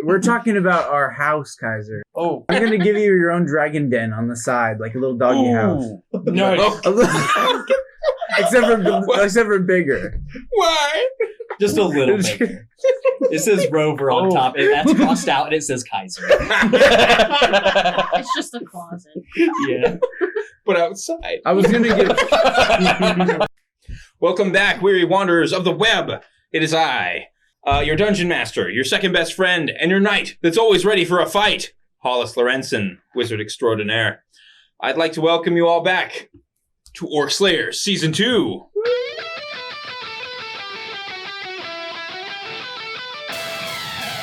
We're talking about our house, Kaiser. Oh. I'm going to give you your own dragon den on the side, like a little doggy house. Nice. Except for bigger. Why? Just a little bit. It says Rover on top, and that's crossed out, and it says Kaiser. It's just a closet. Yeah. But outside. I was going to get... Welcome back, weary wanderers of the web. It is I, your dungeon master, your second best friend, and your knight that's always ready for a fight, Hollis Lorenzen, wizard extraordinaire. I'd like to welcome you all back to OrcSlayers Season 2.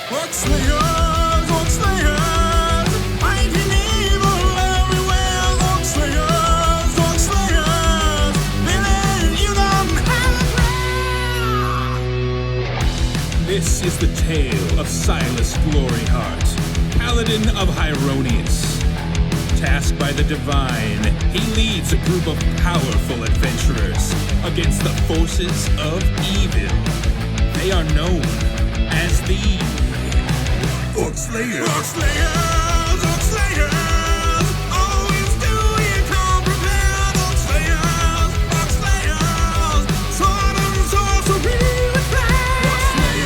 OrcSlayers, OrcSlayers, fighting evil everywhere. OrcSlayers, OrcSlayers, living you don't have a prayer. This is the tale of SILAS Gloryheart, Paladin of Hyronius. Tasked by the Divine, he leads a group of powerful adventurers against the forces of evil. They are known as the OrcSlayers. OrcSlayers, OrcSlayers, always do you come prepared. OrcSlayers, OrcSlayers, sword and sorcery with pride.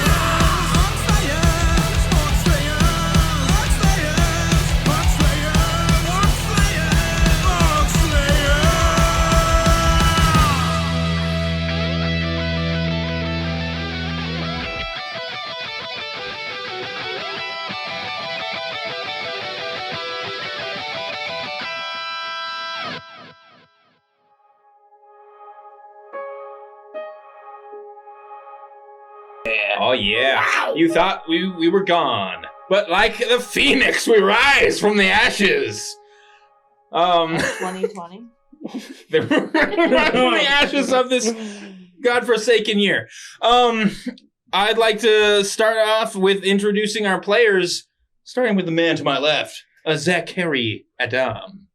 OrcSlayers, OrcSlayers, OrcSlayers, OrcSlayers, OrcSlayers, OrcSlayers, Oh yeah, you thought we were gone. But like the phoenix, we rise from the ashes. 2020. From the ashes of this godforsaken year. I'd like to start off with introducing our players, starting with the man to my left, Zachary Adam.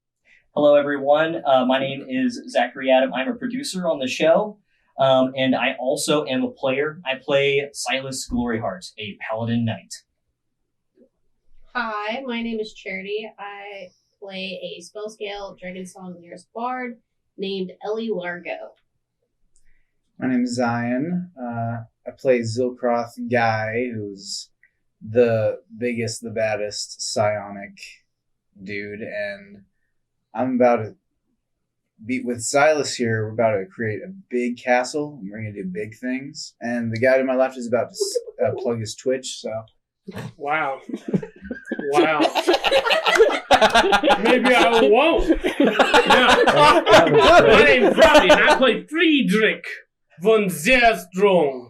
Hello, everyone. My name is Zachary Adam. I'm a producer on the show, and I also am a player. I play SILAS Gloryheart, a Paladin Knight. Hi, my name is Charity. I play a spell scale Dragon Song Nearest Bard named Ellie Largo. My name is Zion. I play Zilcroth Guy, who's the biggest, the baddest psionic dude, and I'm about to beat with SILAS here. We're about to create a big castle, and we're going to do big things. And the guy to my left is about to plug his Twitch, so... Wow. Wow. Maybe I won't. No. My name's Robbie, and I play Friedrich von Zerstrom.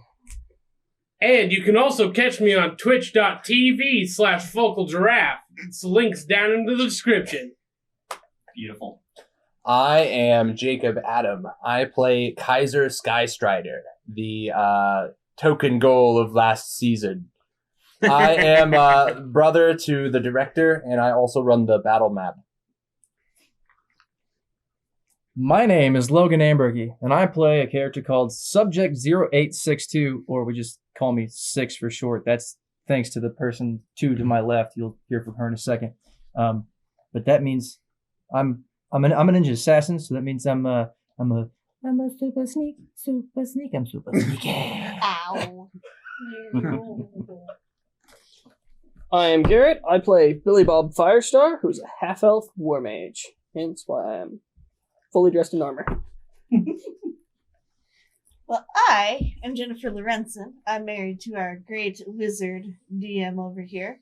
And you can also catch me on twitch.tv/FocalGiraffe. It's links down in the description. Beautiful. I am Jacob Adam. I play Kaiser Skystrider, the token goal of last season. I am brother to the director, and I also run the battle map. My name is Logan Ambergy, and I play a character called Subject 0862, or we just call me 6 for short. That's thanks to the person 2 to my left. You'll hear from her in a second. But that means I'm a ninja assassin, so that means I'm a super sneak. I'm super sneaky. Ow. I am Garrett. I play Billy Bob Firestar, who's a half-elf war mage. Hence why I'm fully dressed in armor. Well, I am Jennifer Lorenzen. I'm married to our great wizard DM over here.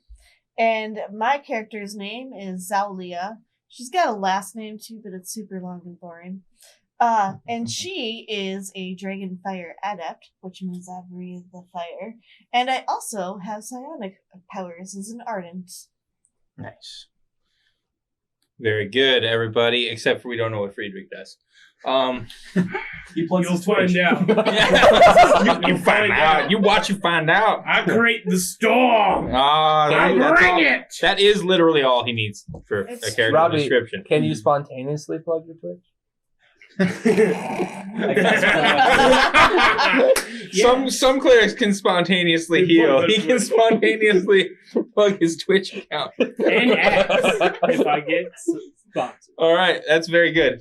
And my character's name is Zaulia. She's got a last name too, but it's super long and boring. And she is a dragon fire adept, which means I breathe the fire. And I also have psionic powers as an ardent. Nice. Very good, everybody, except for we don't know what Friedrich does. He plugs You'll his find Twitch. out. You find out. You watch, you find out. I create the storm. I bring it. That is literally all he needs for a character Robbie, description. can you spontaneously plug your Twitch? Some clerics can spontaneously heal. He can spontaneously plug his Twitch account. And ads if I get spots. All right, that's very good.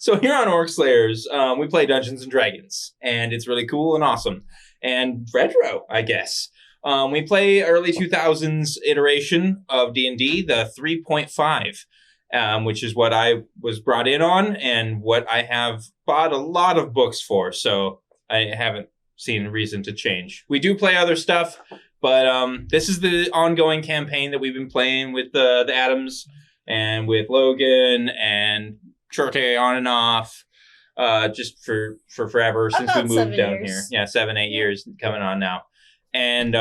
So here on OrcSlayers, we play Dungeons and Dragons, and it's really cool and awesome, and retro, I guess. We play early 2000s iteration of D&D, the 3.5, which is what I was brought in on, and what I have bought a lot of books for. So I haven't seen a reason to change. We do play other stuff, but this is the ongoing campaign that we've been playing with the Adams and with Logan and Chorte on and off, just for forever since we About moved 7 down years. here. Yeah, 7-8 years coming on now. And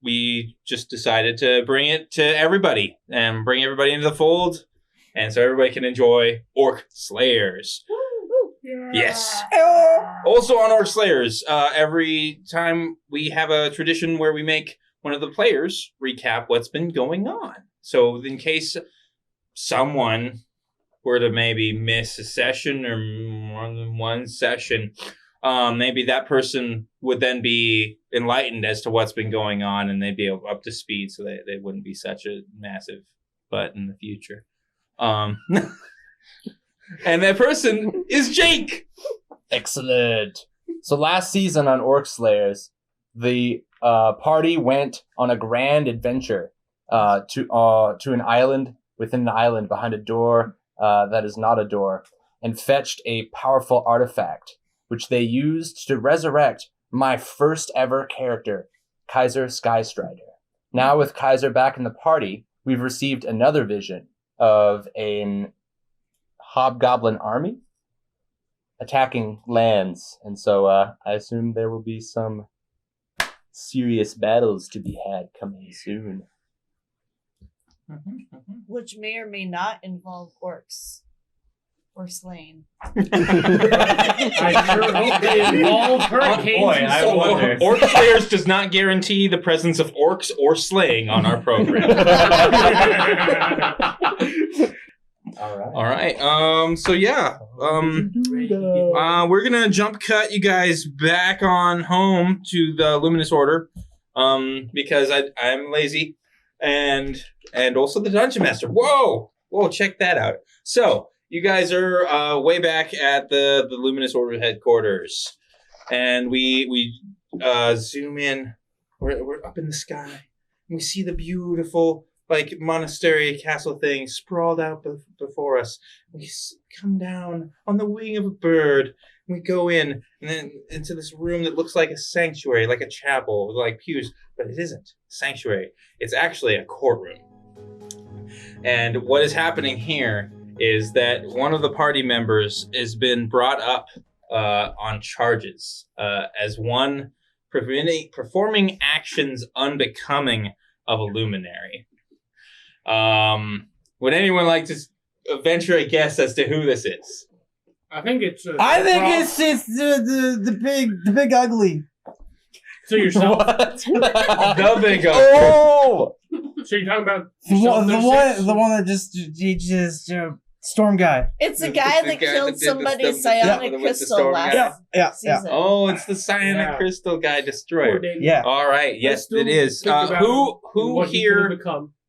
we just decided to bring it to everybody and bring everybody into the fold, and so everybody can enjoy OrcSlayers. Yes. Also on OrcSlayers, every time we have a tradition where we make one of the players recap what's been going on. So in case someone were to maybe miss a session or more than one session, maybe that person would then be enlightened as to what's been going on, and they'd be up to speed, so they wouldn't be such a massive butt in the future. And that person is Jake. Excellent. So last season on OrcSlayers, the party went on a grand adventure to an island within an island behind a door that is not a door, and fetched a powerful artifact, which they used to resurrect my first ever character, Kaiser Skystrider. Now with Kaiser back in the party, we've received another vision of an hobgoblin army attacking lands, and so I assume there will be some serious battles to be had coming soon. Which may or may not involve orcs or slain. I sure hope they involve hurricanes. I wonder. OrcSlayers does not guarantee the presence of orcs or slaying on our program. All right. So yeah. We're gonna jump cut you guys back on home to the Luminous Order, because I'm lazy, and also the Dungeon Master. Whoa, check that out. So you guys are way back at the Luminous Order headquarters, and we zoom in. We're up in the sky, and we see the beautiful monastery castle thing sprawled out before us. We come down on the wing of a bird. And we go in and then into this room that looks like a sanctuary, like a chapel with pews, but it isn't a sanctuary. It's actually a courtroom. And what is happening here is that one of the party members has been brought up on charges as one performing actions unbecoming of a luminary. Would anyone like to venture a guess as to who this is? I think it's. It's the big ugly. So yourself. What? The big ugly. Oh! So you're talking about The yourself, one that just storm guy. It's the guy that killed somebody's psionic with the crystal storm last guy. Yeah. season. Oh, it's the Psionic Yeah. Crystal guy destroyer. Yeah. All right. Yes, it is. Who here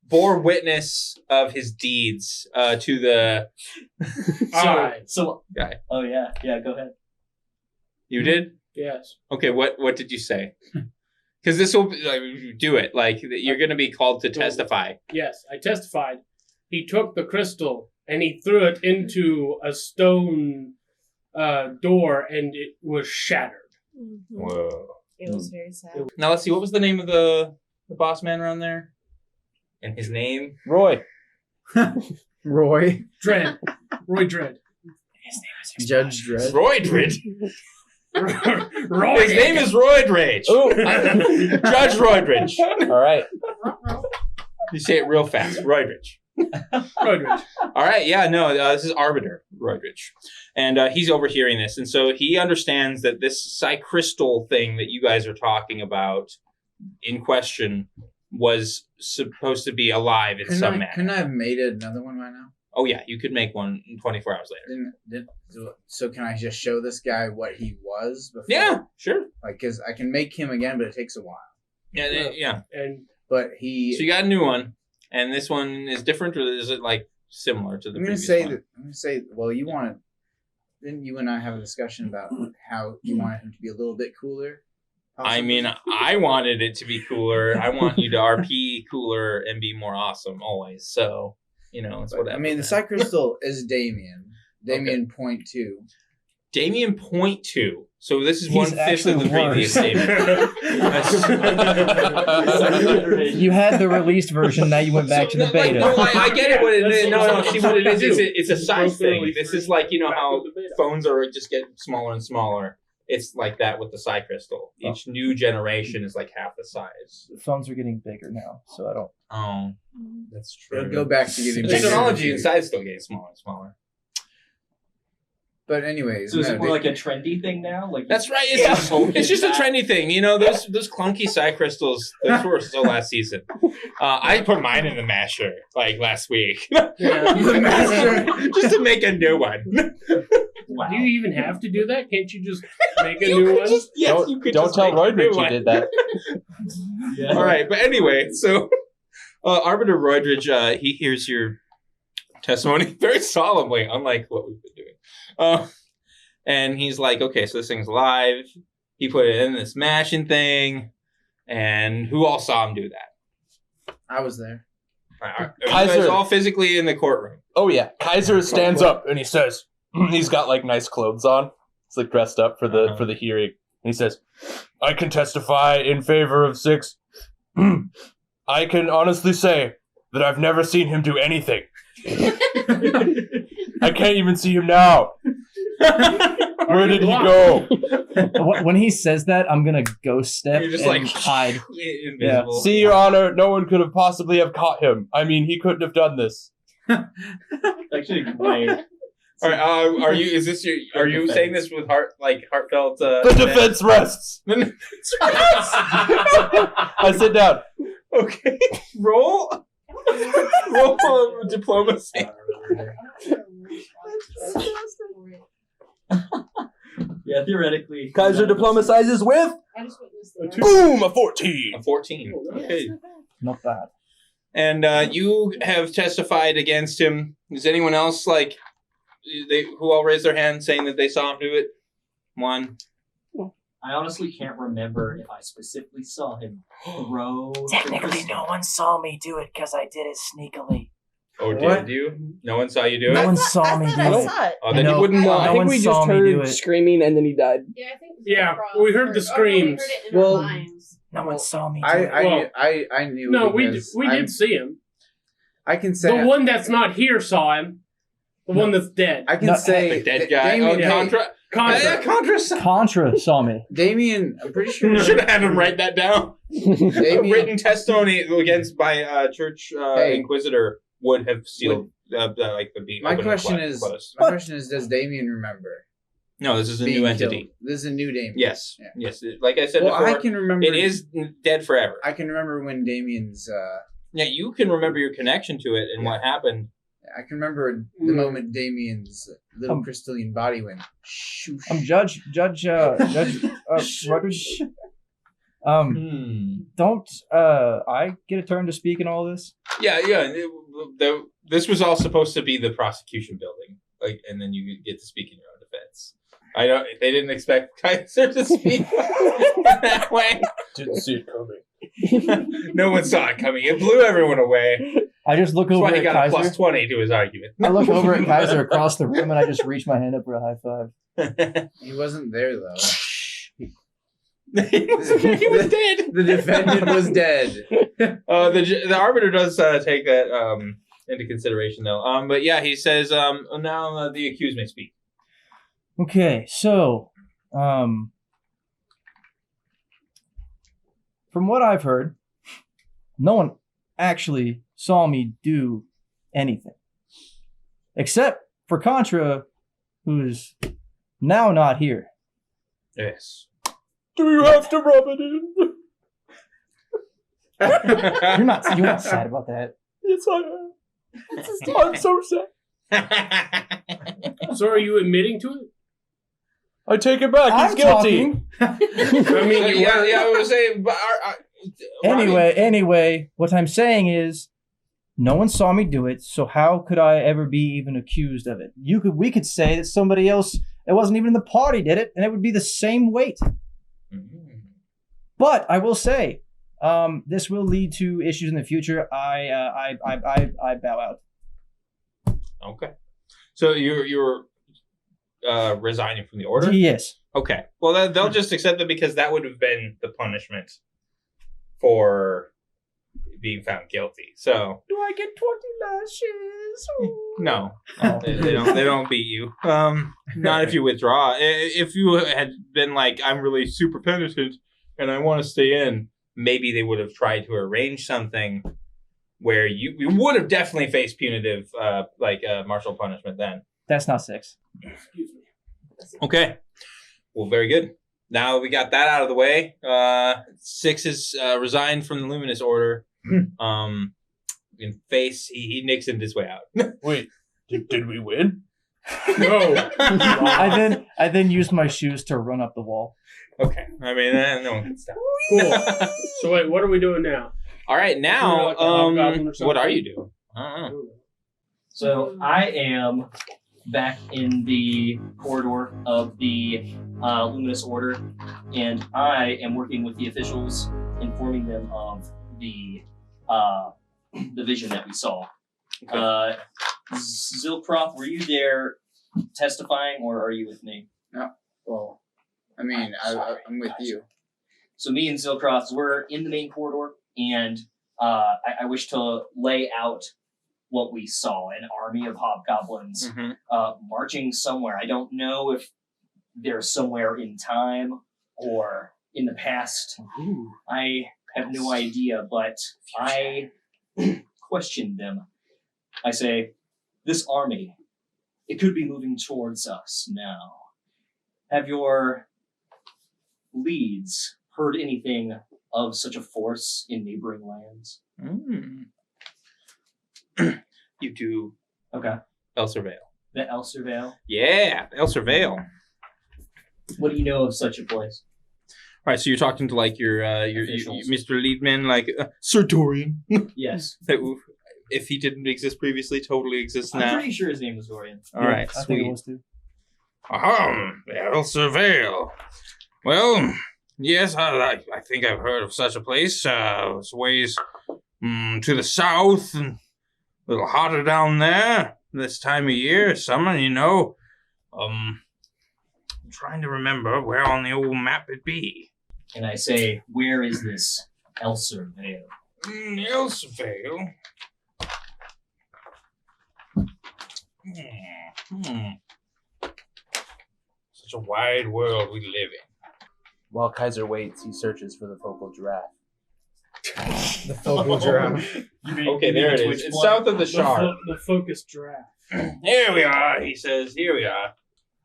bore witness of his deeds to the So guy? oh yeah, go ahead. You did? Yes. Okay. What did you say? Because this will do it. You're going to be called to testify. Yes, I testified. He took the crystal and he threw it into a stone door, and it was shattered. Mm-hmm. Whoa. It was very sad. Now let's see. What was the name of the boss man around there? And his name? Roy. Roy. Dredd. Roy Dredd. Judge Dredd. Roydridge. Roy. His name is Roydridge. Oh. Judge Roydridge. All right. You say it real fast. Roydridge. Roydridge. All right. Yeah, no, this is Arbiter Roydridge. And he's overhearing this. And so he understands that this psycrystal thing that you guys are talking about in question was supposed to be alive in some manner. Couldn't I have made another one by now? Oh yeah, you could make one 24 hours later. So can I just show this guy what he was before? Yeah, sure. Like, because I can make him again, but it takes a while. Yeah. But he. So you got a new one, and this one is different, or is it like similar to the previous one? I'm gonna say. Well, you want to. Didn't you and I have a discussion about how you wanted him to be a little bit cooler? Possibly? I mean, I wanted it to be cooler. I want you to RP cooler and be more awesome always. So, it's whatever. I mean, the Psy Crystal is Damien. Damien Okay. point 2. Damien point 2. So this is He's 1/5 of the previous Damien. You had the released version, now you went back to the beta. I get it. What it is. No. See what it is. It's a size thing. This is like how phones are just getting smaller and smaller. It's like that with the Psy Crystal. Each new generation is like half the size. The phones are getting bigger now, so I don't. Oh, that's true. It'll go back to getting the bigger. technology inside is still getting smaller and smaller. But anyways, So is it more like a trendy thing now? Like that's right. It's just a trendy thing. Those clunky Psy Crystals. Those were still last season. I put mine in the masher like last week. The masher, just to make a new one. Wow. Do you even have to do that? Can't you just make a new one? Don't tell Roydridge you did that. Yeah. All right, but anyway, so Arbiter Roydridge, he hears your testimony very solemnly, unlike what we've been doing. And he's like, okay, so this thing's alive. He put it in this mashing thing, and who all saw him do that? I was there. Are you guys all physically in the courtroom? Oh yeah, Kaiser stands up and he says, he's got like nice clothes on. He's like dressed up for the hearing. And he says, I can testify in favor of 6. I can honestly say that I've never seen him do anything. I can't even see him now. Where did he go? When he says that, I'm gonna ghost step You're just and like hide. invisible. See, Your Honor, no one could have possibly have caught him. I mean, he couldn't have done this. Actually, my All right, are you? Is this your? Are you saying this with heartfelt? The defense rests. I sit down. Okay, roll diplomacy. Yeah, theoretically. Kaiser diplomatizes with I just witnessed the boom, a 14. A 14. Okay. Not bad. And you have testified against him. Is anyone else who all raised their hand saying that they saw him do it? One. I honestly can't remember if I specifically saw him throw. Technically, no one saw me do it because I did it sneakily. Oh, did you? No one saw you do it? No one saw me do I it. saw it. Oh, then you wouldn't No, know. I No think one we saw just me do heard it. screaming and then he died. Yeah, I think. Yeah, Zilcroth we heard the heard- or no, we screams. heard it in Well, our minds. No one saw me do it. I knew. No, it we because did see him. I can say The one that's not here saw him. The one that's dead. I can No, say The dead guy. Damien, Contra. Contra. Contra saw me. Damien, I'm pretty sure. You should have had him write that down. A Damien, written testimony against by Church Hey. Inquisitor would have sealed the beat. my question is, does Damien remember? No, this is a being new entity. killed? This is a new Damien. Yes, Yeah. yes. Like I said Well, before, I can remember. it is dead forever. I can remember when Damien's. Yeah, you can remember your connection to it and what happened. I can remember the moment Damien's little crystalline body went. Shoosh. Judge Rutledge. Don't I get a turn to speak in all this? Yeah. This was all supposed to be the prosecution building, and then you get to speak in your own defense. They didn't expect Kaiser to speak that way. Didn't see it coming. No one saw it coming. It blew everyone away. I just look That's over why he at got Kaiser. a plus 20 to his argument. I look over at Kaiser across the room and I just reach my hand up for a high five. He wasn't there though. He was dead. The defendant was dead. The arbiter does take that into consideration, though. But yeah, he says now the accused may speak. Okay, so from what I've heard, no one actually saw me do anything. Except for Contra, who's now not here. Yes. Do you have to rub it in? You're not sad about that. Yes, I am. I'm so sad. So are you admitting to it? I take it back. He's I'm guilty. talking. I mean, I was saying, but Anyway, what I'm saying is, no one saw me do it, so how could I ever be even accused of it? We could say that somebody else that wasn't even in the party did it, and it would be the same weight. But I will say, this will lead to issues in the future. I bow out. Okay. So you're resigning from the order? Yes. Okay. Well, they'll just accept it because that would have been the punishment for being found guilty. So Do I get 20 lashes? no, they don't beat you. Not if you withdraw. If you had been like, I'm really super penitent and I want to stay in, maybe they would have tried to arrange something where you would have definitely faced punitive, martial punishment then. That's not 6. Excuse me. Okay. Well, very good. Now we got that out of the way. 6 is resigned from the Luminous Order. In face, he nixoned his way out. Wait, did we win? No. I then used my shoes to run up the wall. Okay. I mean, no one can stop. Cool. So wait, what are we doing now? All right, now, Like a hobgoblin or something? what are you doing? I don't know. So I am back in the corridor of the Luminous Order, and I am working with the officials, informing them of the vision that we saw. Zilcroth, were you there testifying, or are you with me? No. Well, I mean, I'm with you. so me and Zilcroth, we're in the main corridor, and I wish to lay out what we saw: an army of hobgoblins marching somewhere. I don't know if they're somewhere in time or in the past. I have no idea, but I questioned them. I say, this army, it could be moving towards us now. Have your leads heard anything of such a force in neighboring lands? You do Okay. El Surveil. The El Surveil? Yeah, El Surveil. What do you know of such a place? All right, so you're talking to like your Officials. Mr. Leadman, like Sir Dorian. Yes. That if he didn't exist previously, totally exists I'm now. pretty sure his name was Dorian. All right, I think it sweet. was too. El Surveil. Well, yes, I think I've heard of such a place. It's ways to the south, and a little hotter down there this time of year, summer, you know. I'm trying to remember where on the old map it'd be. And I say, where is this El Surveil? El Surveil. Such a wide world we live in. While Kaiser waits, he searches for the focal giraffe. The focal giraffe. Okay, there it is. It's south of the Shard. The focused giraffe. Here we are, he says. Here we are.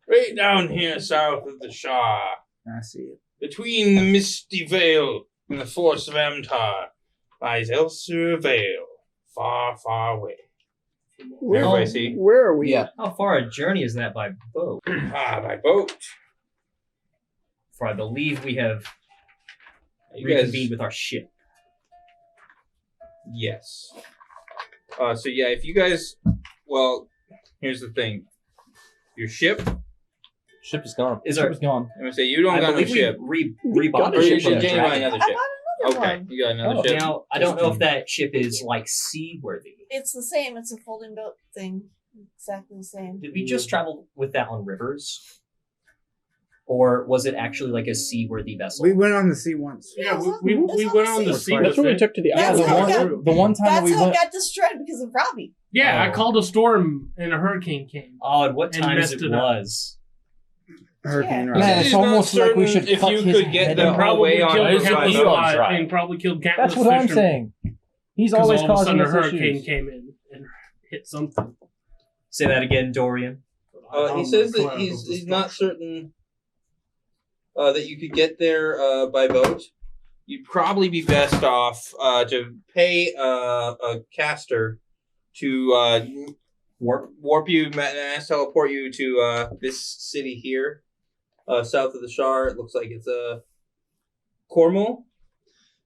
Right down here south of the Shard. I see it. Between the Misty Vale and the Forest of Amtar lies El Surveil. Far, far away. Everybody see? Where are we? Yeah. How far a journey is that by boat? By boat. For I believe we have You guys, reconvened with our ship. yes. So yeah, if you guys, well, here's the thing. Your ship, Ship is gone. Is Ship our was gone. I'm gonna say you don't I got no believe ship. we We rebought got the a ship ship, from the Jenny got dragon. another I ship. bought another Okay, one. you got another Oh, ship. now I don't know if that ship is like seaworthy. It's the same. It's a folding boat thing. Exactly the same. Did we just travel with that on rivers? Or was it actually like a seaworthy vessel? We went on the sea once. Yeah, it's we on went on the sea. sea. That's with what we it. took to the Yeah, That's the how one, it the one time that That's we how it went. got destroyed because of Robbie. Yeah, I Oh. called a storm and a hurricane came. Oh, and what And times messed it it up. was? Hurricane Yeah. Robbie. Man, it's He's not almost like we certain should if cut you his could get head them off. Probably away on killed the countless boat. lives Right. and probably killed countless That's what I'm fishermen. saying. He's Because always all of a causing sudden a us hurricane issues. came in and hit something. Say that again, Dorian. He says that he's not certain that you could get there by boat. You'd probably be best off to pay a caster to warp you, mass teleport you to this city here, south of the Shar. It looks like it's Cornwall,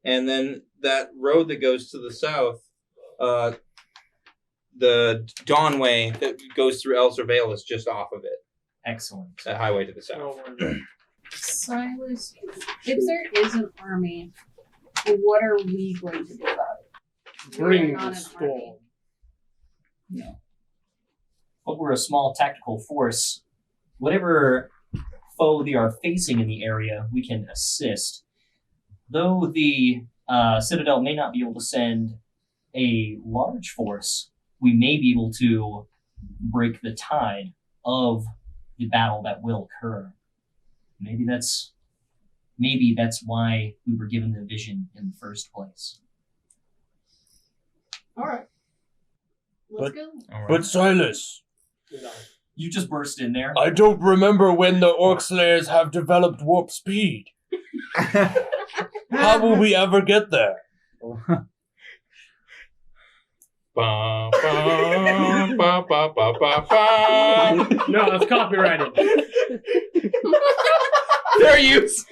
and then that road that goes to the south, the Dawnway that goes through El Surveil is just off of it. Excellent. That highway to the south. Silas, if there is an army, what are we going to do about it? Bring We're not the an storm. No. But we're a small tactical force. Whatever foe they are facing in the area, we can assist. Though the Citadel may not be able to send a large force, we may be able to break the tide of the battle that will occur. Maybe that's why we were given the vision in the first place. All right. Let's go. But Silas, You just burst in there. I don't remember when the OrcSlayers have developed warp speed. How will we ever get there? Ba, ba, ba, ba, ba, ba, ba. No, that's copyrighted. They're used.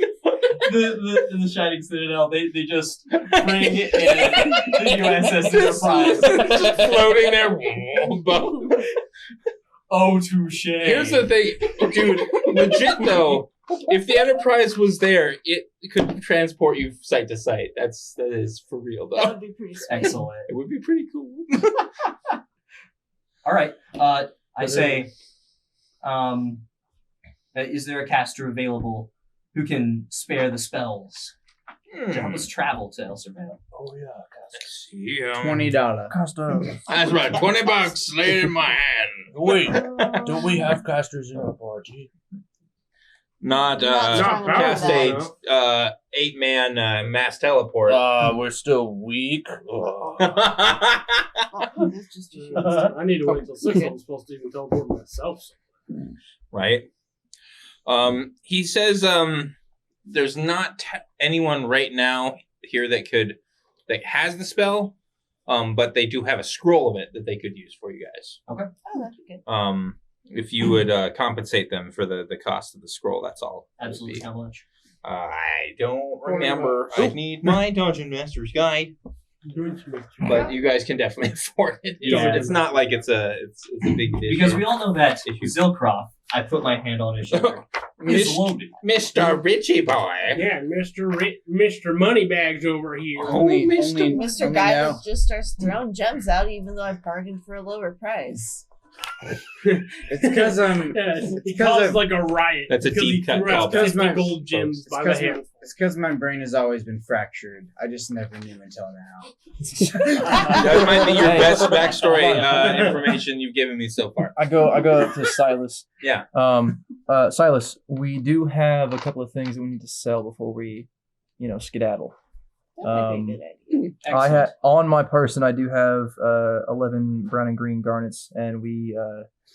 the Shining Citadel, they just bring in the USS Enterprise. Just floating there. Oh, touche. Here's the thing, dude. Legit though, if the Enterprise was there, it could transport you site to site. That is for real That though. would be pretty sweet. Excellent. It would be pretty cool. All right. I say, is there a caster available who can spare the spells to help us travel to El Surveil? Oh yeah, Yeah. $20. That's right. $20 laid in my hand. Wait, don't we have casters in our party? Not strong cast enough. a 8-man mass teleport. We're still weak. Oh, it's just I need to wait till 6 I'm supposed to even teleport myself. Right. He says there's not anyone right now here that has the spell, but they do have a scroll of it that they could use for you guys. Oh, that'd be good. If you would compensate them for the cost of the scroll, that's all. it would Absolutely. be. How much? I don't remember. I need my Dungeon Master's Guide, but you guys can definitely afford it. Yeah. It's not like it's a big deal. Because we all know that Zilcroth, I put my hand on his shoulder, is loaded. Mr. Richie boy. Yeah, Mr. Moneybags over here. Mr. Guy that just starts throwing gems out, even though I bargained for a lower price. It's because I'm. He caused like a riot. That's a because deep he cut threw out callback. 50 gold gems by the hand. It's because my brain has always been fractured. I just never knew until now. That might be your best backstory information you've given me so far. I go up to Silas. Yeah. Silas, we do have a couple of things that we need to sell before we, skedaddle. That might be a good idea. I had on my person. I do have 11 brown and green garnets, and we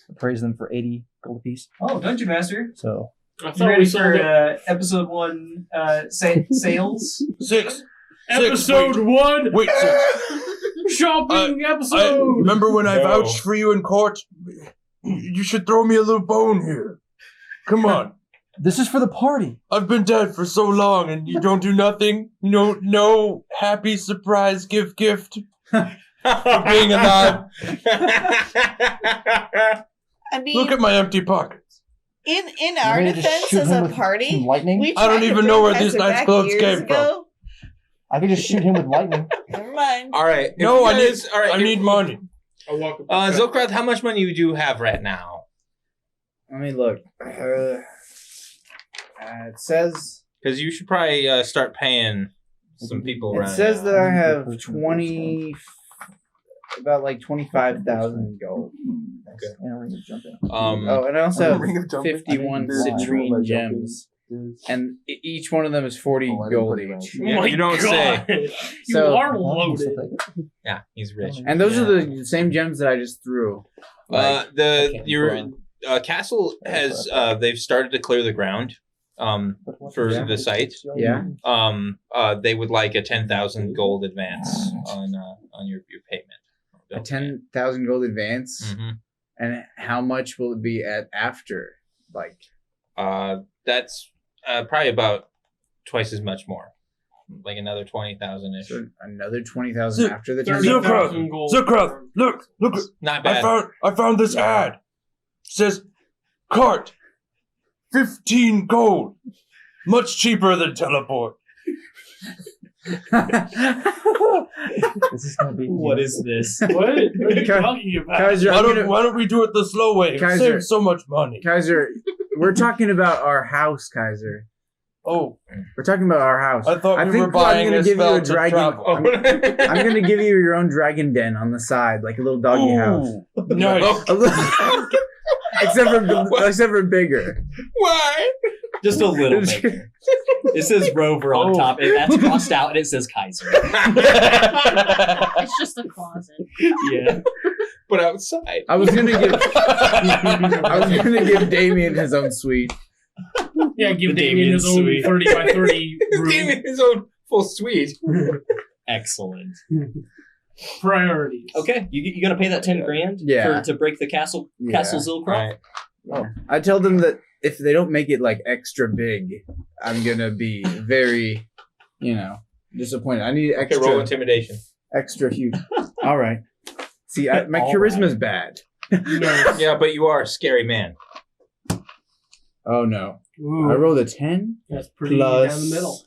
appraise them for 80 gold apiece. Oh, Dungeon Master. So I You thought ready we for sold episode 1 sales? 6. episode 1. Wait, 6. Shopping episode. Remember when I No. vouched for you in court? You should throw me a little bone here. Come on. this is for the party. I've been dead for so long and you don't do nothing? No happy surprise gift for being alive. I mean, Look at my empty pockets. in our ready to defense shoot as him a with party, some lightning? we I don't tried to even know bring where these Kaiser nice back clothes years came from. ago. I could just shoot him with lightning. Never mind. All right. No, I Need, need money. I walk up. Zilcroth, how much money you do have right now? Let me look. It says Because you should probably start paying some people around. it says that I have about 25,000 gold. And a ring of jumping. Oh, and I also Ring of have jumping. 51 I didn't do citrine it. gems. And each one of them is 40 gold each. Yeah, my you don't say. God. You So- are loaded. Yeah, he's rich. And those are the same gems that I just threw. Your castle has they've started to clear the ground for the site. Yeah. They would like a 10,000 gold advance on your payment. A 10,000 gold advance. Mm-hmm. And how much will it be at after? Like, That's probably about twice as much more. Like another 20,000 ish. so another 20,000 after the 30,000 tournament? gold. Zilcroth, look! Not bad. I found this ad. It says, cart, 15 gold. Much cheaper than teleport. This is gonna be. What is this? What are you talking about? Kaiser, Why don't we do it the slow way? It Kaiser. saves so much money. Kaiser, we're talking about our house, Kaiser. Oh, We're talking about our house. I thought we think were buying I'm gonna a give you spell a to dragon. travel. Oh. I'm gonna give you your own dragon den on the side, like a little doggy house. Nice. A little- except for bigger. Why? Just a little bit. It says Rover on top, and that's crossed out, and it says Kaiser. It's just a closet. Yeah. But outside. I was gonna give Damien his own suite. Yeah, give The Damien his own Damien 30 by 30 room. Damien his own full suite. Excellent. Priorities. Okay, you gonna pay that 10 grand Yeah. to break the castle Yeah. Zilcroth? Right. Oh, I tell them that if they don't make it like extra big, I'm gonna be very, disappointed. I need Okay, roll intimidation. extra huge. All right. See, my All charisma's bad. Yeah, but you are a scary man. Oh no! Ooh, I rolled a 10 that's pretty plus. down the middle.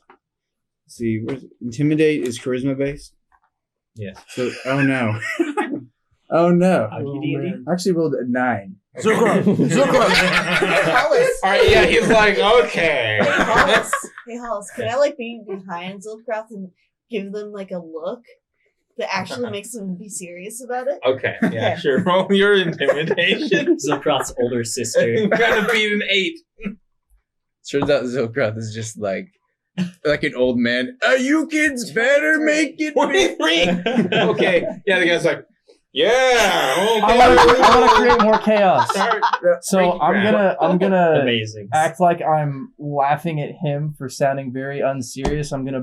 See, where's intimidate is charisma based. Yes. So, oh no, oh no! Howdy D&D. I actually rolled a 9. Zilcroth. All right, yeah, he's like, okay. Hey, Hollis, can I like be behind Zilcroth and give them like a look that actually makes them be serious about it? Okay, yeah, sure. Roll your intimidation. Zilcroth's older sister. You gotta beat an 8. Turns out Zilcroth is just like an old man. You kids better make it. 23. Okay, yeah, the guy's like, yeah. Okay. I want to create more chaos. Start So breaking ground. I'm gonna Amazing. act like I'm laughing at him for sounding very unserious. I'm gonna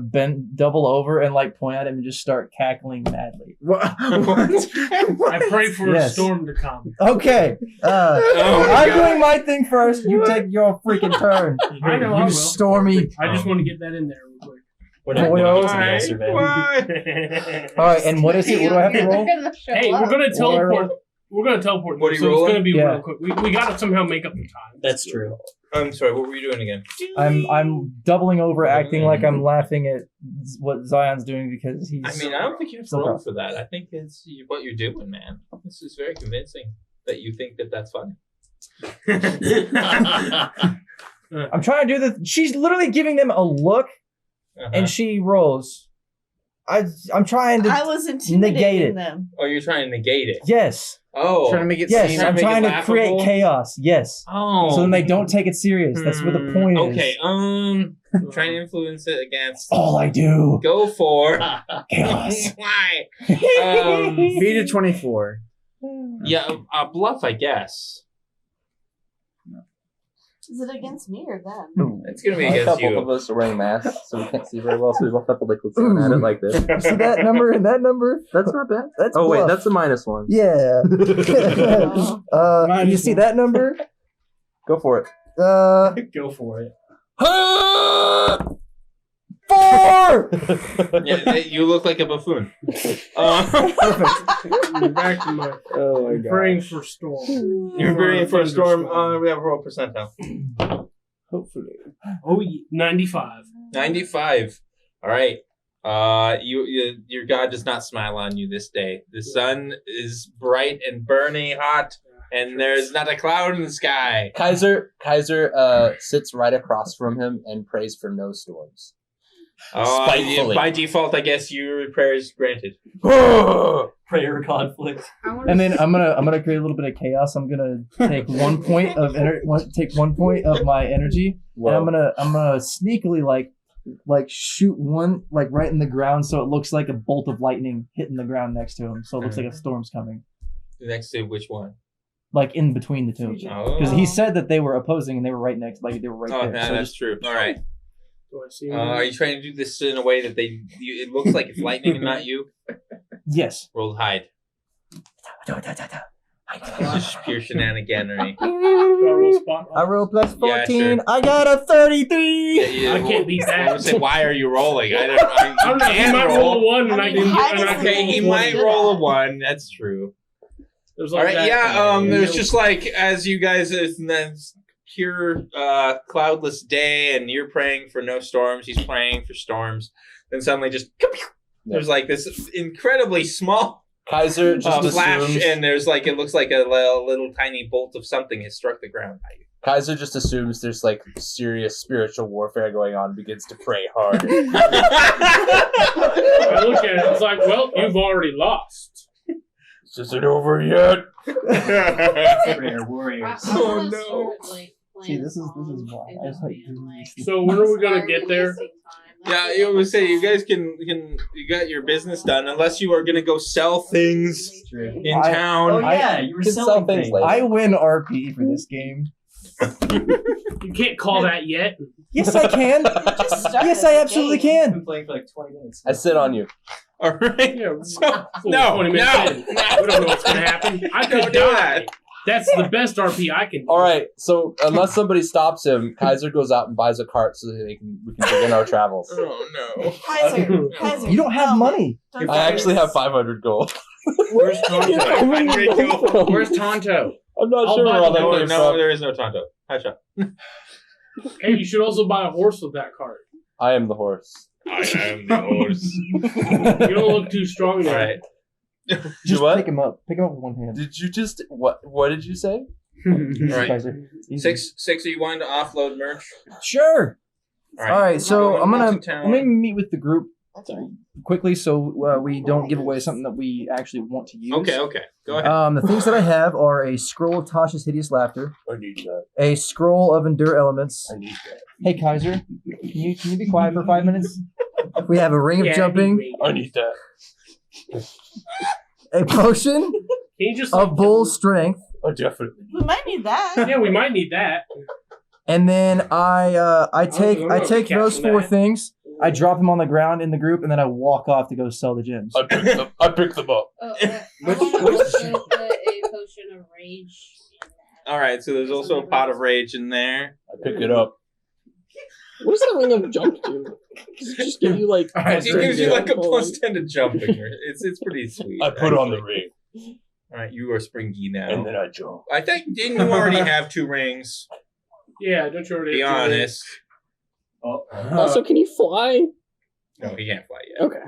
double over and like point at him and just start cackling madly. What? I pray for a Yes. storm to come. Okay, Oh, I'm God. doing my thing first. You take your freaking turn. I know, I You will. stormy. I just want to get that in there real quick. We're not Boy, gonna oh. use an Why? answer, man. Why? All right, and what is it? What do I have to roll? They're gonna show Hey, up. we're gonna What do I roll? teleport. We're gonna teleport. What are you so rolling? it's gonna be Yeah. real quick. We gotta somehow make up the time. That's true. I'm sorry, what were you doing again? I'm doubling over, acting like I'm laughing at what Zion's doing because he's. I mean, I don't think you have to So roll rough. for that. I think it's what you're doing, man. This is very convincing that you think that that's funny. I'm trying to do the. She's literally giving them a look, and she rolls. I'm trying to. I was negate intimidating it. them. Oh, you're trying to negate it. Yes. Oh. Trying to make it Yes. seem. I'm make it trying to laughable? create chaos. Yes. Oh. So then they don't take it serious. That's what the point is. Okay, trying to influence it against. All I do. Go for. Chaos. Why? Beat a 24. Yeah, a bluff, I guess. Is it against me or them? It's gonna be A against couple of you. us are wearing masks, so we can't see very well. So we both have to like look at it like this. See that number and that number? That's not bad. That's Oh wait, bluff. that's a -1. Yeah. You see that number? Go for it. Go for it. 4! Yeah, you look like a buffoon. Back to my Oh my praying for storm. You're very for a storm. Thunderstorm. We have roll percentile. Hopefully. Oh, yeah. 95. 95. All right. Your God does not smile on you this day. The sun is bright and burning hot, and there's not a cloud in the sky. Kaiser sits right across from him and prays for no storms. Spitefully. By default, I guess your prayer is granted. Prayer conflict. And then I'm gonna create a little bit of chaos. I'm gonna take 1 point of take 1 point of my energy, and I'm gonna sneakily like shoot one like right in the ground, so it looks like a bolt of lightning hitting the ground next to him. So it looks like a storm's coming, Next to which one? like in between the two. Oh. Because he said that they were opposing and they were right next, like they were right Oh, there. yeah, So that's just, true. All right. Do I see Are you trying to do this in a way that it looks like it's lightning and not you? yes. Roll hide. Just pure shenaniganery. Do I roll spot? I roll plus 14. Yeah, sure. I got a 33. I can't beat that. I would say, why are you rolling? I don't know. He can might roll a 1 and I can I get. Okay, he might roll a 1. That's true. There's All like right, that, yeah. There's just like as you guys, it's pure cloudless day, and you're praying for no storms. He's praying for storms. Then suddenly, just there's like this incredibly small Kaiser just flash, assumes. and there's like it looks like a little tiny bolt of something has struck the ground by you. Kaiser just assumes there's like serious spiritual warfare going on and begins to pray hard. I look at it. It's like, well, you've already lost. Is it over yet? Prayer warriors. Oh, no. See, this is why. I was like, So when are we gonna get there? Yeah, you would say you guys can you got your business done unless you are gonna go sell things in town. Oh yeah, you were can selling sell things things. later. I win RP for this game. You can't call that yet. Yes, I can. Just started Yes, I the absolutely game. I've can. been playing for like 20 minutes. I sit on you. All right. Yeah, So, cool, no, 20 minutes no, in. We don't know what's gonna happen. I Don't could do die. that. That's the best RP I can do. All right, so unless somebody stops him, Kaiser goes out and buys a cart so that we can begin our travels. Oh no. Kaiser, You don't have no. money. Don't I do actually this. have 500 gold. Where's Tonto? Where's Tonto? I'm not I'll sure buy where all the that No, came no, from. there is no Tonto. Hi, shot. Hey, you should also buy a horse with that cart. I am the horse. I am the horse. You don't look too strong All there. right. Just what? pick him up. Pick him up with one hand. Did you just what? What did you say? All right. Kaiser. Easy. Six. Are you wanting to offload merch? Sure. All All right, so Going I'm gonna into town. I'm gonna meet with the group Okay. quickly, so we don't give away something that we actually want to use. Okay. Go ahead. The things that I have are a scroll of Tasha's hideous laughter, I need that. a scroll of endure elements. I need that. Hey Kaiser, can you be quiet for 5 minutes? We have a ring of jumping, I need that. a potion Can you just of bull strength, Oh, definitely. We might need that. Yeah, we might need that. and then I take capture those 4 that. things. I drop them on the ground in the group, and then I walk off to go sell the gems. I pick them up. I want to also put a potion of rage in that. All right. So there's also a pot of rage in there. I pick it up. What does that ring of jump do? Does it just give you like? It plus gives you 10 like a jump? plus 10 to jumping. It's pretty sweet. I put on the actually. ring, All right, you are springy now. and then I jump. I think didn't you already have 2 rings? Yeah, don't you already? Be have to- honest. Also, can you fly? No, he can't fly yet. Okay.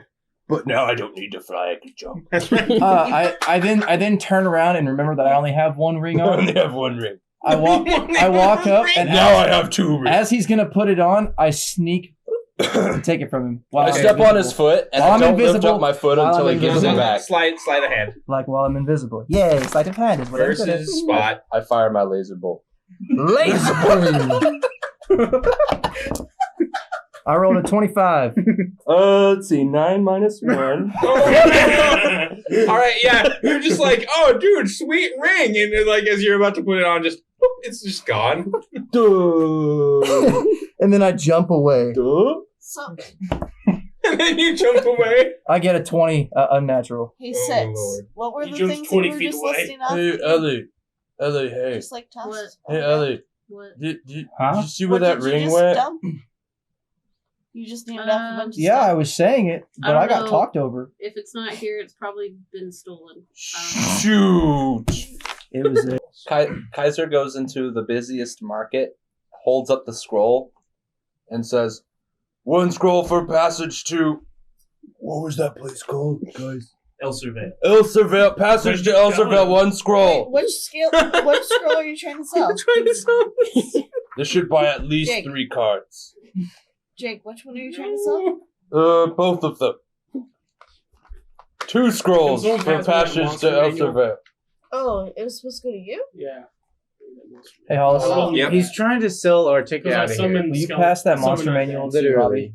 But now I don't need to fly. I can jump. That's right. I then turn around and remember that I only have 1 ring I on. only have 1 ring. I walk up, and Now I have 2 rings. as he's gonna put it on, I sneak and take it from him. While I I'm step on his invisible. foot, and While I I'm don't lift invisible- up my foot while until I'm he gives it invisible. back. Slide a hand. Like while I'm invisible. Yay, sleight of hand is what I'm good at. Versus Spot. I fire my laser bolt. Laser beam. I rolled a 25. Let's see. 9 minus 1. All right, yeah. You're just like, oh, dude, sweet ring, and then, like as you're about to put it on, just boop, it's just gone. Duh. And then I jump away. Duh. So, And then you jump away. I get a 20 unnatural. hey, Oh, Six. Lord. What were He the jumps things that 20 you were feet just away. listing off? Hey, Ellie, hey. Just like toss. What? Hey, Ellie. What? Did Huh? you see where that did you ring just went? dump? You just named off a bunch of Yeah, I stuff. was saying it, but I I don't got know. talked over. If it's not here, it's probably been stolen. Shoot. It was a Kaiser goes into the busiest market, holds up the scroll, and says, 1 scroll for passage to... What was that place called, guys? Elservale. Elservale. Passage to Elservale, 1 scroll. Wait, which scroll are you trying to sell? This should buy at least Jake. 3 cards. Jake, which one are you trying to sell? Both of them. 2 scrolls Can someone for pass me that passage to monster manual? Elservale. Oh, it was supposed to go to you? Yeah. Hey, Hollis, Oh. Yep. He's trying to sell or take it Because I out of here. summoned will you skeleton- pass that summoned monster undead. manual to Literally. Robbie?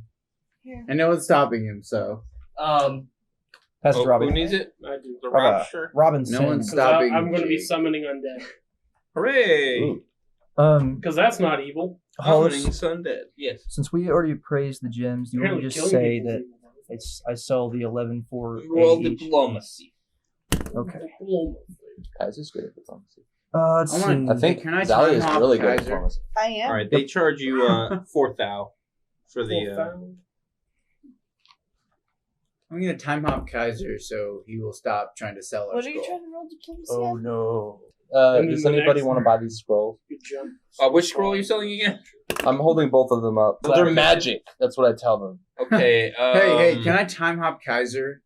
Here. And no one's stopping him, so Pass it to Robbie. Who needs it? I do. The Rob, Uh, sure. Robin no one's sins. stopping. I'm going to be Jake. summoning undead. Hooray! Because that's not evil. Summoning Hollis, undead. Yes. since we already praised the gems, do you want Apparently to just killing say people that is evil. I sell the 11 for Roll 8 each? diplomacy. Okay. Kaiser's good at diplomacy. Let's I see. want- I think Can I Zali time is hop really good at Kaiser? diplomacy. I am. All right, they charge you 4 thou for the. I'm gonna time hop Kaiser so he will stop trying to sell our What are you scroll. trying to roll diplomacy Oh at? no. And then Does the anybody next- want to buy these scrolls? Good jump. Which scroll are you selling again? I'm holding both of them up. They're magic. That's what I tell them. Okay. Hey, can I time hop Kaiser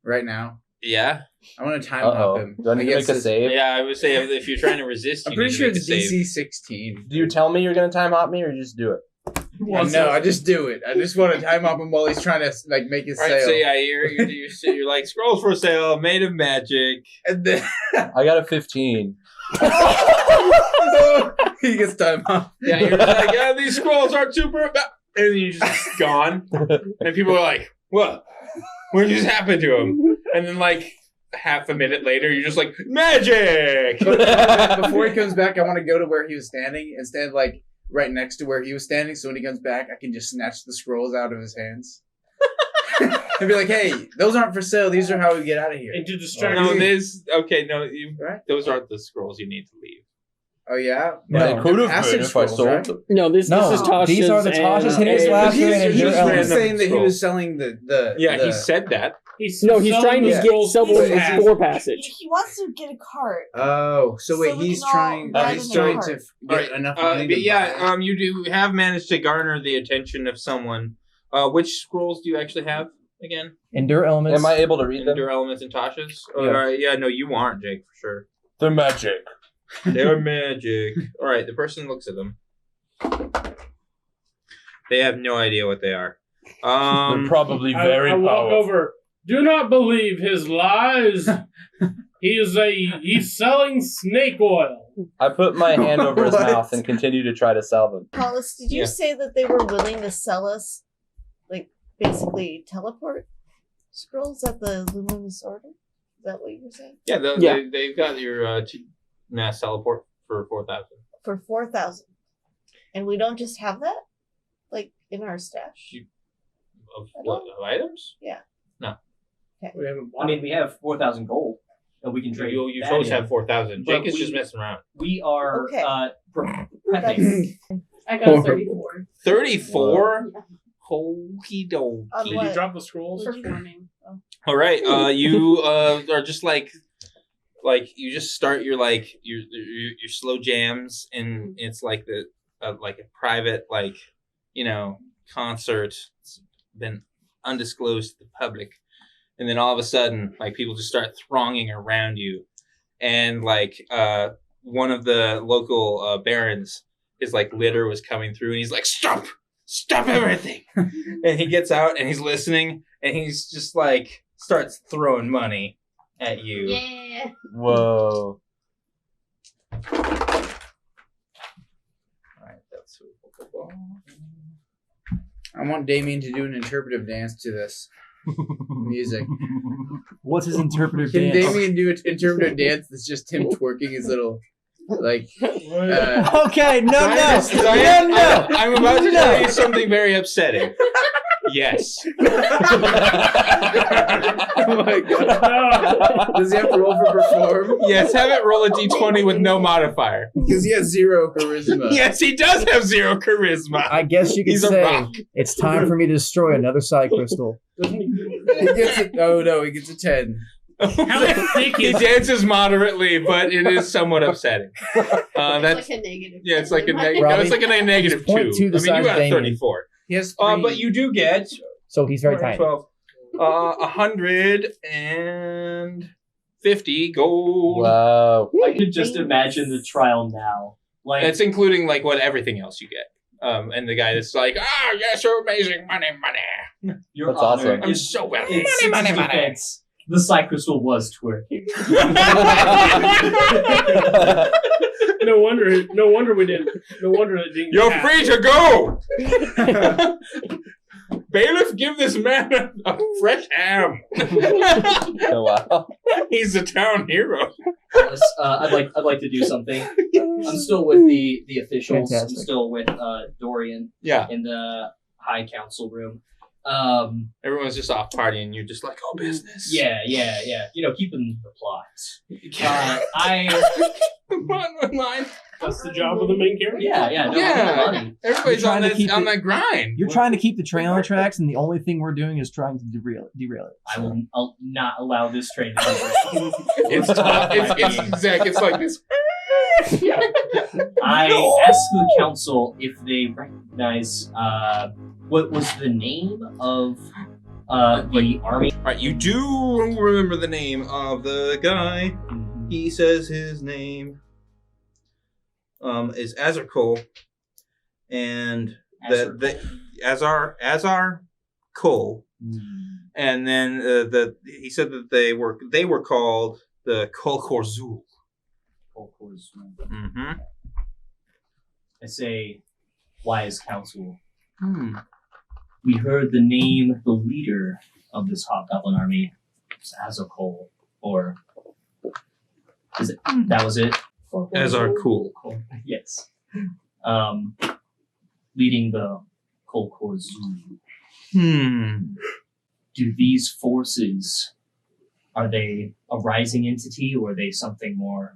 right now? Yeah. I want to time Uh-oh. hop him. Do I need to guess make a it's- save? Yeah, I would say if you're trying to resist, I'm you pretty need sure to make it's a save. DC 16. Do you tell me you're going to time hop me or you just do it? No, I just do it. I just want to time hop him while he's trying to like make his All right, sale. so yeah, you're like scrolls for sale, made of magic. And then I got a 15. he gets time hop. Yeah, you're just like, yeah, these scrolls aren't super. And then you're just gone. And people are like, what? What just happened to him? And then like half a minute later, you're just like, magic! But before he comes back, I want to go to where he was standing and stand like right next to where he was standing. So when he comes back, I can just snatch the scrolls out of his hands and be like, "Hey, those aren't for sale. These are how we get out of here." And to distract No, you. Right? Those aren't the scrolls you need to leave. Oh yeah. They No, could have acid been if I scrolls, sold right? them. No, this is Tasha's. these are the Tasha's hitting and- slash He was, and he your was element. saying that he scroll. was selling the Yeah, the- he said that. He's trying to Yeah. get someone He's- a store passage. He wants to get a cart. Oh, so wait, So we he's can all trying. ride He's in trying a to cart. get Alright, enough money. To buy. you do have managed to garner the attention of someone. Which scrolls do you actually have again? Endure elements. Am I able to read them? Endure Elements and Tasha's? Yeah. No, you aren't, Jake, for sure. They're magic. They're magic. All right, the person looks at them. They have no idea what they are. They're probably very I walk powerful. over. Do not believe his lies. He's selling snake oil. I put my hand over his What? mouth and continue to try to sell them. Paulus, did you Yeah. say that they were willing to sell us, like, basically teleport scrolls at the Luminous Order? Is that what you were saying? Yeah, Yeah. they've got your mass teleport for 4,000. For 4,000. And we don't just have that? Like, in our stash? Of what? Of items? We haven't I mean, we have 4,000 gold, and we can trade. You that supposed in. to have 4,000. But Jake is we- just messing around. We are Okay. prepping. I got a 34. 34? Hokey dokey. On Did you what? drop the scrolls? Performing. Oh. All right, you are just like you just start your your slow jams, and it's like like a private concert. It's been undisclosed to the public, and then all of a sudden, like people just start thronging around you, and one of the local barons, his litter was coming through, and he's like, stop everything, and he gets out and he's listening, and he's just starts throwing money at you. Yeah. Whoa. Alright, that's I want Damien to do an interpretive dance to this music. What's his interpretive Can dance? Damien do an interpretive dance that's just him twerking his little Okay, no. I'm about to tell you something very upsetting. Yes. Oh my god. Does he have to roll for perform? Yes, have it roll a d20 with no modifier. Because he has 0 charisma. Yes, he does have 0 charisma. I guess you could He's a say rock. it's time for me to destroy another side crystal. He gets it. Oh no, he gets a 10. He dances moderately, but it is somewhat upsetting. That's It's like a negative. yeah, it's like a Robbie, it's like a negative it's 0.2 2. the I mean, you size got of a Damien. 34. He has 3. But you do get So he's very tiny. 12, 150 gold. Wow. I could just imagine the trial now. That's including what everything else you get. And the guy that's like, yes, you're amazing, money. Your That's honor, awesome. I'm so well. in Money. defense, the side crystal was twerking. No wonder it didn't. No wonder it didn't. You're happen. free to go. Bailiff, give this man a fresh ham. Oh, wow. He's a town hero. I'd like to do something. I'm still with the officials. Fantastic. I'm still with Dorian Yeah. in the High Council room. Everyone's just off partying. You're just like, oh, business. Yeah. Keeping the plot. Line. That's the job of the main character. Yeah. Everybody's You're on trying to keep on it- that grind. You're trying to keep the train on the tracks, and the only thing we're doing is trying to derail it. I will not allow this train to be It's tough. It's exact. It's like this. I asked the council if they recognize what was the name of the army. All right, you do remember the name of the guy. He says his name is Azar and the Azar Cole, and then he said that they were called the Kolkorzul. Mm-hmm. I say, wise council. We heard the name, the leader of this hobgoblin army, Azokol, or is it? That was it. Azar Cool. Yes. Leading the Kolkorzul. Do these forces, are they a rising entity, or are they something more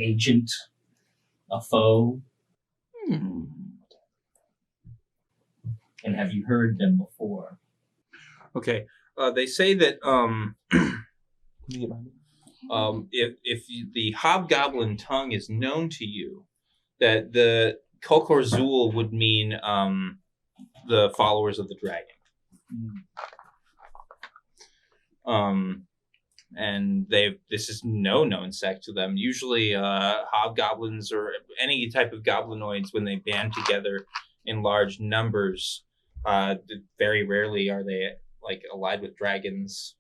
ancient, a foe? And have you heard them before? Okay. They say that if the hobgoblin tongue is known to you, that the Kolkorzul would mean the followers of the dragon. And this is no known sect to them. Usually hobgoblins or any type of goblinoids, when they band together in large numbers, very rarely are they like allied with dragons.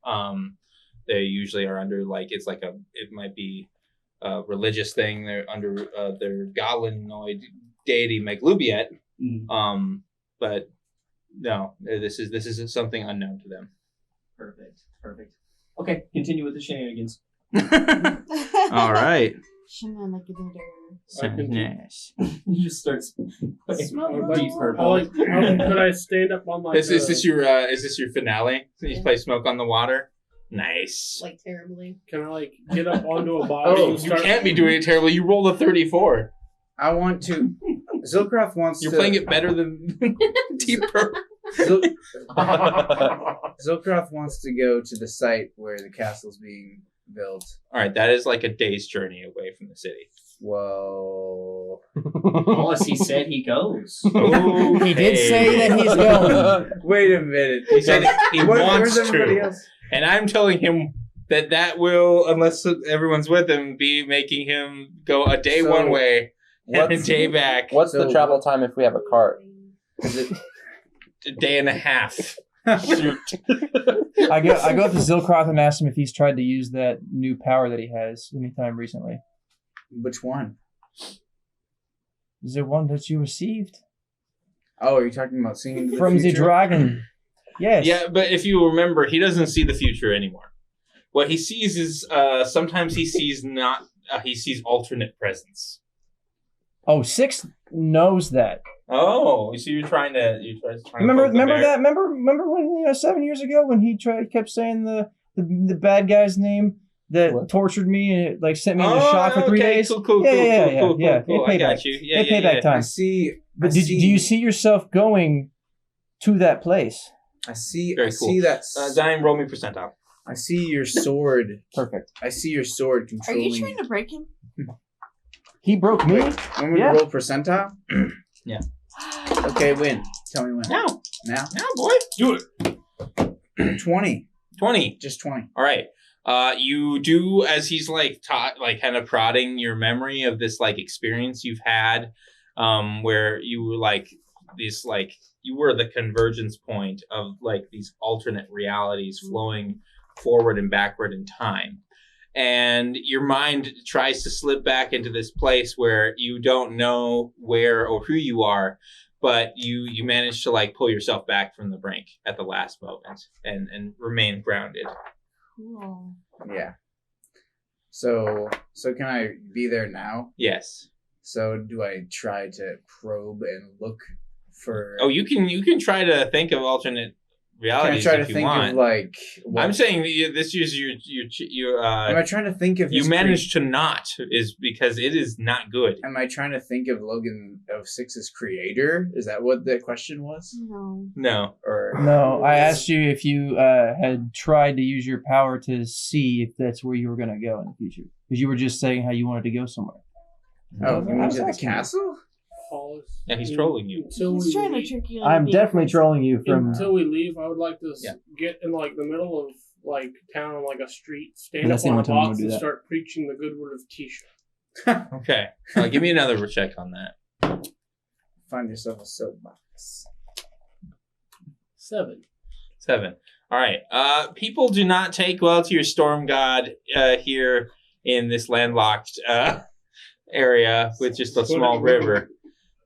They usually are under it might be a religious thing. They're under their goblinoid deity Meglubiet. But no, this is something unknown to them. Perfect. Okay, continue with the shenanigans. All right. Shenanigans. You just start deep purple. Could I stand up on like? Is this your finale? So you play Smoke on the Water. Nice. Like terribly. Can I get up onto a body? Oh, and you start... can't be doing it terribly. You rolled a 34. I want to. Zilcroth wants You're to. playing it better than Deep Purple. Zilcroth wants to go to the site where the castle's being built. All right, that is like a day's journey away from the city. Whoa. Unless he said he goes. He did say that he's going. Wait a minute. He said he wants Where's everybody to. else? And I'm telling him that will, unless everyone's with him, be making him go a day one way and a day back. What's the travel time if we have a cart? Is it a day and a half? Shoot. I go up to Zilcroth and ask him if he's tried to use that new power that he has anytime recently. Which one? Is there one that you received? Oh, are you talking about seeing into the From the future? dragon. Yes. Yeah, but if you remember, he doesn't see the future anymore. What he sees is sometimes he sees he sees alternate presence. Oh, Six knows that. Oh, so you're trying to Remember poke the bear? that? Remember when 7 years ago when he kept saying the bad guy's name that tortured me and it, sent me into shock for 3 days. Cool. Yeah. I got you. Yeah, It payback time. I see. But do you see yourself going to that place? I see. Very I cool. see that. Zion, roll me percentile. I see your sword. Perfect. I see your sword Are controlling. you trying to break him? He broke me. Want me to roll percentile? Yeah. Okay, when? Tell me when. Now, boy, do it. 20. 20. Just 20. All right. You do as he's kind of prodding your memory of this experience you've had, where you were you were the convergence point of these alternate realities flowing forward and backward in time. And your mind tries to slip back into this place where you don't know where or who you are, but you manage to pull yourself back from the brink at the last moment and remain grounded. Cool. Yeah. So can I be there now? Yes. So do I try to probe and look for? Oh, you can try to think of alternate realities try to if you think want. of like? I'm saying that this is your Am I trying to think of? you his managed to not is because it is not good. Am I trying to think of Logan of Six's creator? Is that what the question was? No. No. Or No, I asked you if you had tried to use your power to see if that's where you were going to go in the future. Because you were just saying how you wanted to go somewhere. oh, you I mean was to the asking you. castle? Yeah, he's trolling you. He's trying to trick you. into I'm being definitely crazy. trolling you from. Until we leave, I would like to Yeah. get in like the middle of like town on like a street, stand That's up the on a only time I'm gonna box do and that. start preaching the good word of Tisha. Okay. Give me another check on that. Find yourself a soapbox. 7. 7. All right. People do not take well to your storm god here in this landlocked area with just a small river.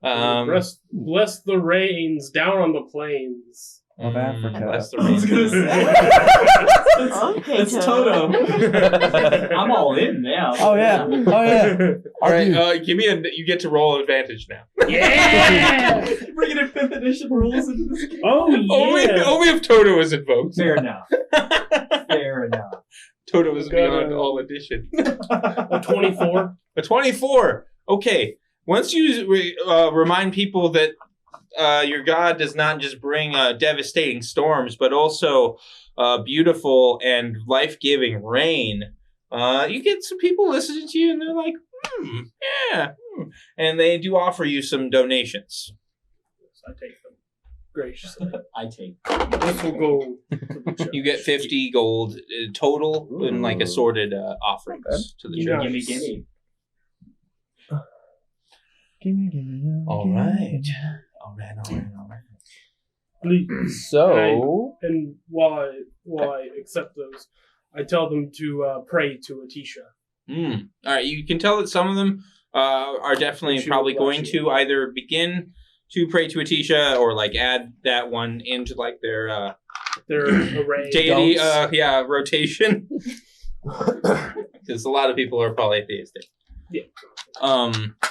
Bless the rains down on the plains. Of Africa. Bless the I was rain. gonna say. Okay, That's Toto. I'm all in now. Oh yeah. Oh yeah. All right. Give me you get to roll advantage now. Yeah! Bringing in 5th edition rules into this game. Oh yeah! Only if Toto is invoked. Fair enough. Fair enough. Toto is Got beyond a- all addition. A 24. A 24. Okay. Once you remind people that your god does not just bring devastating storms, but also beautiful and life-giving rain, you get some people listening to you, and they're like, yeah. And they do offer you some donations. I take them graciously. I take. This will go to the church. You get 50 gold total in like assorted offerings to the You church. know. Gimme. All right. Please. So, And while I accept those, I tell them to pray to Atisha. All right. You can tell that some of them are definitely She probably will going bless to you. either begin to pray to Atisha or like add that one into like their Their array. deity Dunks. rotation. Because a lot of people are polytheistic. Yeah.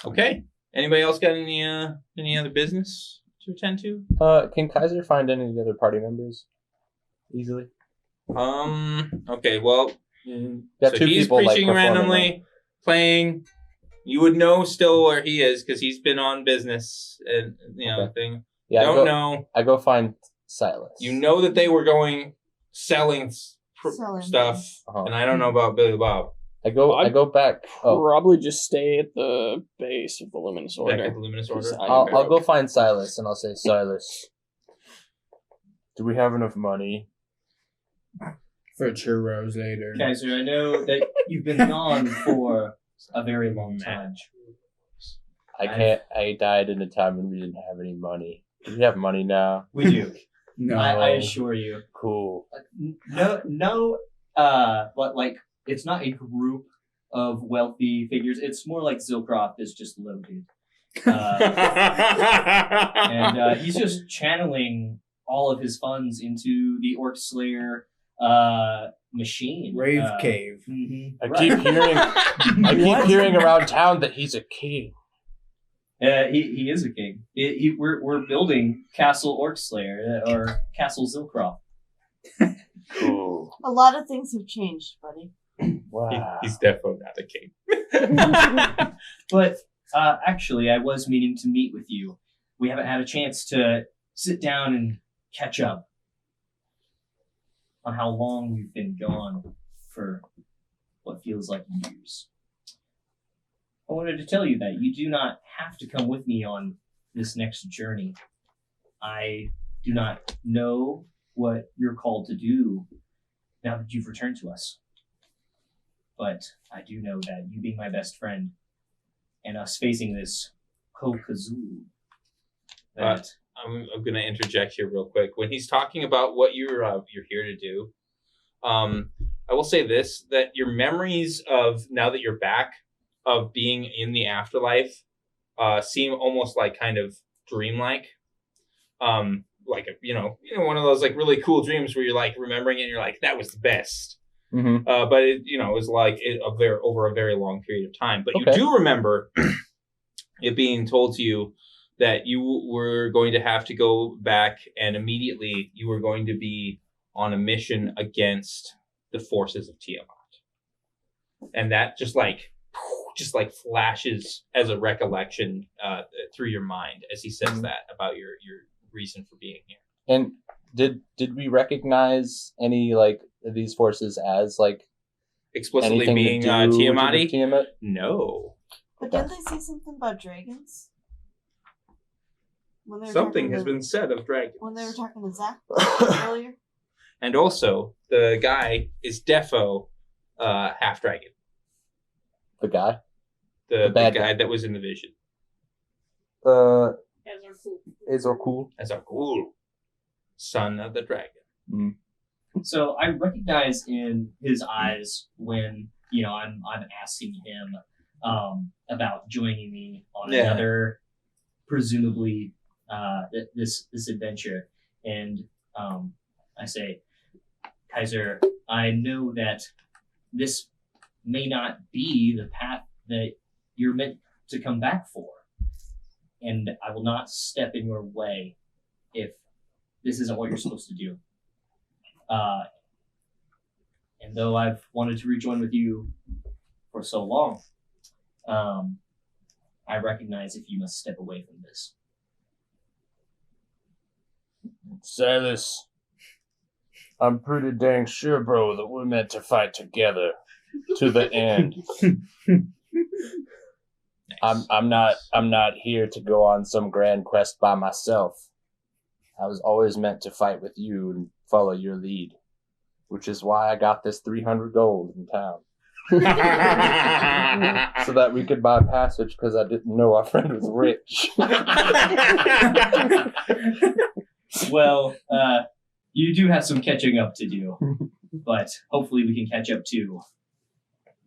Okay. Anybody else got any other business to attend to? can Kaiser find any of the other party members easily? Okay. Well, Got so two he's people, like, preaching performing, randomly, playing. You would know still where he is because he's been on business and Okay. thing. Yeah, Don't know. I go find Silas. You know that they were going selling Selling. stuff, Uh-huh. and I don't know about Billy Bob. I go back. Oh, Probably just stay at the base of the Luminous Back Order. at the Luminous Order. I'll go find Silas and I'll say, Silas, do we have enough money? For churros later. Kaiser, I know that you've been gone for a very long time. I died in a time when we didn't have any money. Do we have money now? We do. No. I assure you. Cool. No, but like, it's not a group of wealthy figures. It's more like Zilcroth is just loaded. And he's just channeling all of his funds into the ORCSLAYER machine. Rave cave. Mm-hmm. I keep hearing around town that he's a king. He is a king. We're building Castle ORCSLAYER or Castle Zilcroth. Cool. A lot of things have changed, buddy. Wow. He's definitely not a king. But actually, I was meaning to meet with you. We haven't had a chance to sit down and catch up on how long you've been gone for what feels like years. I wanted to tell you that you do not have to come with me on this next journey. I do not know what you're called to do now that you've returned to us. But I do know that you being my best friend and us facing this Kokazoo, that I'm going to interject here real quick. When he's talking about what you're here to do, I will say this, that your memories of, now that you're back, of being in the afterlife seem almost like kind of dreamlike. Like, one of those like really cool dreams where you're like remembering it and you're like, that was the best. Mm-hmm. But it, it was like over a very long period of time. But Okay. you do remember it being told to you that you were going to have to go back, and immediately you were going to be on a mission against the forces of Tiamat. And that just flashes as a recollection through your mind as he says that about your reason for being here. And did we recognize any like these forces as like Explicitly anything being to do with Tiamati? Tiamat? No. But didn't they say something about dragons? When they were Something talking has to- been said of dragons. When they were talking to Zach earlier? And also, the guy is defo half dragon. The guy? The bad guy that was in the vision. Azor As a ghoul. Son of the dragon. So I recognize in his eyes when I'm asking him about joining me on another, presumably this adventure, and I say, Kaiser, I know that this may not be the path that you're meant to come back for, and I will not step in your way if this isn't what you're supposed to do. And though I've wanted to rejoin with you for so long, I recognize if you must step away from this. Silas, I'm pretty dang sure, bro, that we're meant to fight together to the end. I'm not here to go on some grand quest by myself. I was always meant to fight with you and follow your lead, which is why I got this 300 gold in town. So that we could buy passage, because I didn't know our friend was rich. Well, you do have some catching up to do, but hopefully we can catch up to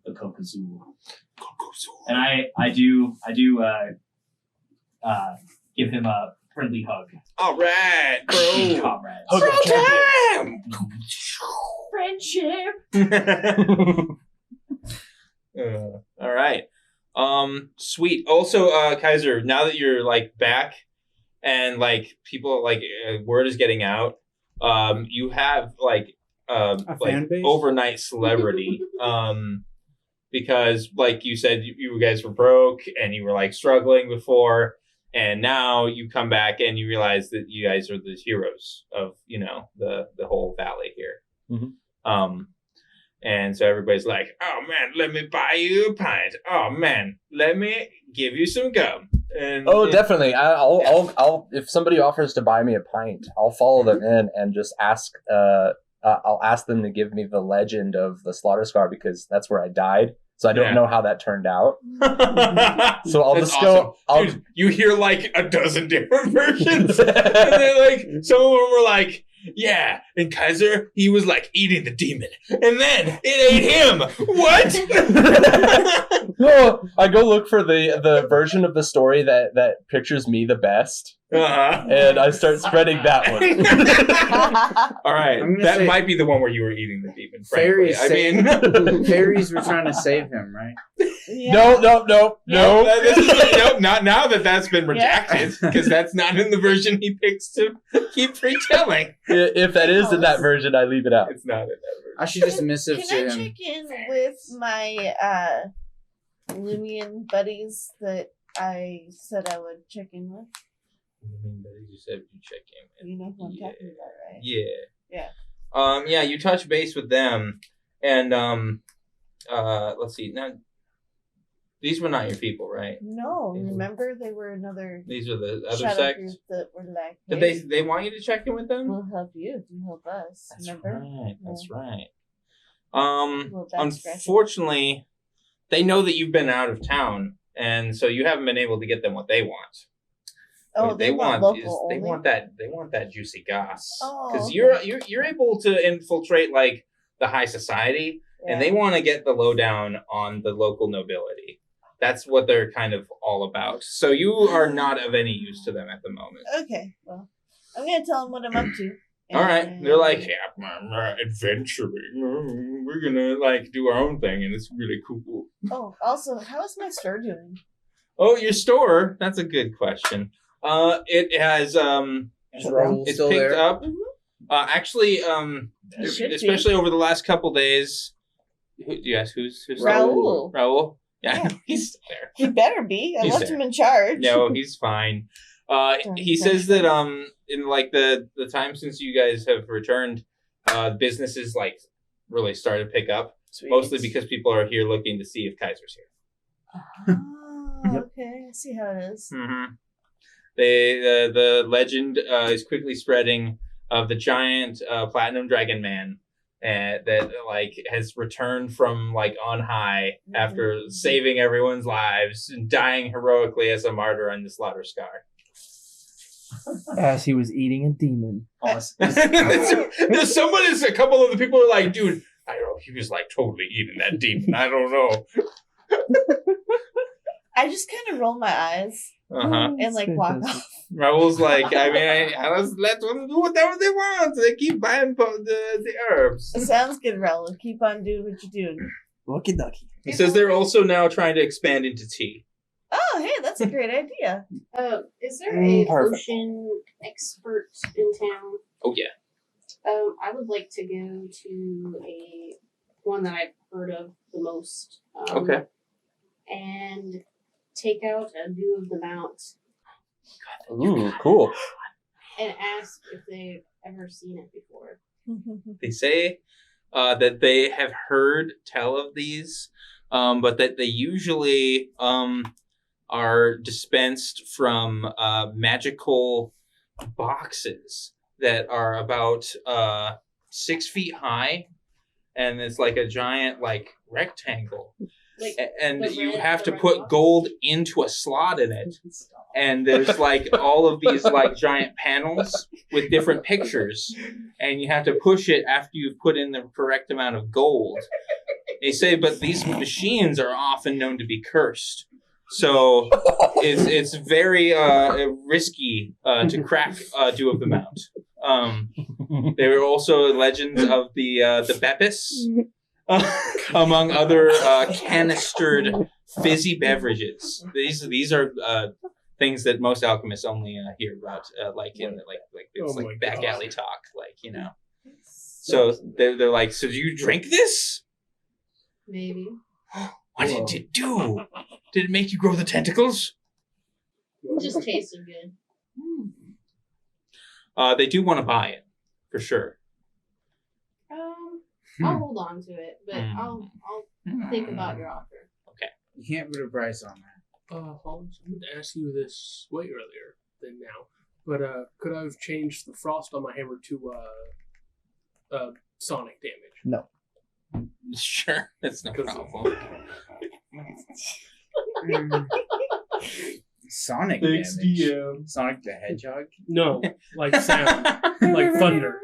the Kokazoo. And I do give him a friendly hug. All right, bro. Comrades. Hug Friendship. All right. Sweet. Also, Kaiser, now that you're like back and like people like word is getting out, you have like fan base? overnight celebrity. Because like you said, you guys were broke and you were like struggling before, and now you come back and you realize that you guys are the heroes of the whole valley here. Mm-hmm. And so everybody's like, oh man, let me buy you a pint. Oh man, let me give you some gum. And, definitely. I'll if somebody offers to buy me a pint, I'll follow them in and just ask. I'll ask them to give me the legend of the Slaughter Scar, because that's where I died. So I don't know how that turned out. So I'll That's just go. awesome. Dude, you hear like a dozen different versions, and they're like, some of them were like, yeah, and Kaiser, he was like eating the demon, and then it ate him. What? No, I go look for the version of the story that pictures me the best, and I start spreading that one. All right, that might be the one where you were eating the demon. Fairies. Frankly. Fairies were trying to save him, right? No. Not now that's been redacted, because that's not in the version he picks to keep retelling. If that is in that version, I leave it out. It's not in that version. I should just missive Can to I him. check in with my Lumian buddies that I said I would check in with? You said you check in. You know who I'm talking about, right? Yeah. Yeah. Yeah, you touch base with them, and let's see. Now, these were not your people, right? No, remember they were another These are the other shadow sect. group that were like, Did hey, they want you to check in with them? we'll help you if you help us. That's remember? right. That's Yeah. right. Little back scratching. Unfortunately, they know that you've been out of town, and so you haven't been able to get them what they want. Oh, What they want local they only? want that juicy goss, Oh, because okay. you're able to infiltrate like the high society, and they want to get the lowdown on the local nobility. That's what they're kind of all about. So you are not of any use to them at the moment. Okay, well, I'm gonna tell them what I'm up to. All right, and- they're like, yeah, adventuring. We're gonna like do our own thing, and it's really cool. Oh, also, how is my store doing? Oh, your store? That's a good question. It has Is Raoul it's still picked there? up. Actually, He should be. especially over the last couple days. Yes, who's still Raoul. Raoul. Yeah, Yeah. he's still there. He better be. I He's left there. him in charge. No, he's fine. He says that in like the time since you guys have returned, businesses like really started to pick up. Sweet. Mostly because people are here looking to see if Kaiser's here. Oh, okay. I see how it is. Mm-hmm. The legend is quickly spreading of the giant platinum dragon man that like has returned from like on high after saving everyone's lives and dying heroically as a martyr on the slaughter scar. As he was eating a demon. There's a couple of the people are like, dude, I don't know, he was like totally eating that demon. I don't know. I just kind of roll my eyes Uh-huh. and like walk off. Raoul's like, I mean, I just let them do whatever they want. They keep buying the herbs. Sounds good, Raoul. Keep on doing what you're doing. Lucky ducky. He says they're also now trying to expand into tea. Oh, hey, that's a great idea. Is there a Perfect. ocean expert in town? Oh, yeah. I would like to go to a one that I've heard of the most. Okay. And take out a view of the mount Ooh, cool. and ask if they've ever seen it before. They say that they have heard tell of these, but that they usually are dispensed from magical boxes that are about 6 feet high, and it's like a giant like rectangle. Like And the you red- have the to red put box? gold into a slot in it. And there's like all of these like giant panels with different pictures. And you have to push it after you've put in the correct amount of gold. They say, but these machines are often known to be cursed. So it's very risky to crack Dew of the Mount. There are also legends of the Bepis. Among other canistered fizzy beverages. These are things that most alchemists only hear about, like in like it's Oh my like back God. alley talk, like you know. So they're like, so do you drink this? Maybe. What did it do? Did it make you grow the tentacles? It just tasted good. They do want to buy it for sure. I'll hold on to it, but I'll think about your offer. You can't put a price on that. Holmes, I meant to ask you this way earlier than now, but could I have changed the frost on my hammer to sonic damage? No. Sure, that's no problem. Sonic Thanks, damage. DM. Sonic the Hedgehog. No, like sound, like thunder.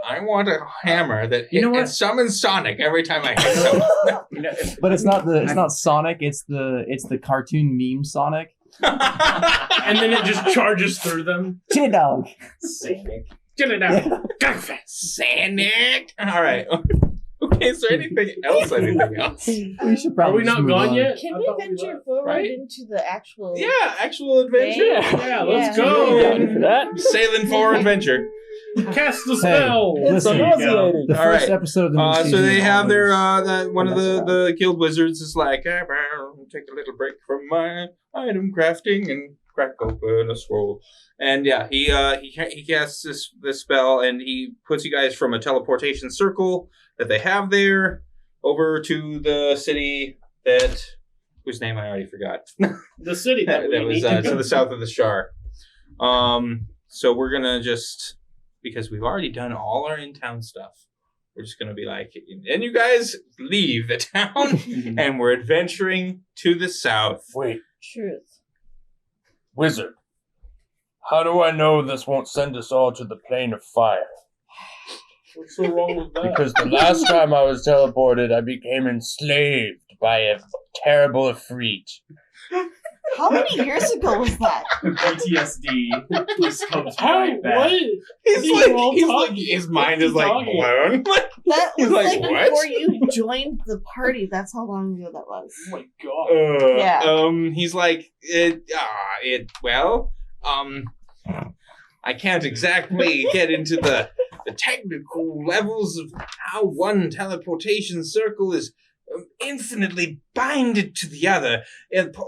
I want a hammer that You know what? it summons Sonic every time I hit someone. But it's not Sonic. It's the cartoon meme Sonic. And then it just charges through them. Chili dog. Sonic. Get it out. Go Sonic. All right. Okay. Is there anything else? Anything else? We should Are probably we just not move gone on. yet? Can I we thought venture left. forward right? into the actual... Yeah, actual adventure. Yeah, let's Yeah. go. Ready for that? Sailing for adventure. Cast the spell. It's Listen, nauseating. The All first right. episode of the new So season they is have their always- one of the guild wizards is like, I'll take a little break from my item crafting and crack open a scroll. And yeah, he casts this spell and he puts you guys from a teleportation circle that they have there over to the city whose name I already forgot. The city that, we that was need to to go the south of the Shar. So we're gonna just, because we've already done all our in-town stuff, we're just gonna be like, and you guys leave the town, and we're adventuring to the south. Wait, Truth. wizard. How do I know this won't send us all to the plane of fire? What's so wrong with that? Because the last time I was teleported, I became enslaved by a terrible efreet. How many years ago was that? PTSD just comes How? right back. What? He's like, his mind is like talking? blown. That He's was like, like what? before you joined the party. That's how long ago that was. Oh my god. Yeah. He's like, well, I can't exactly get into the technical levels of how one teleportation circle is infinitely binded to the other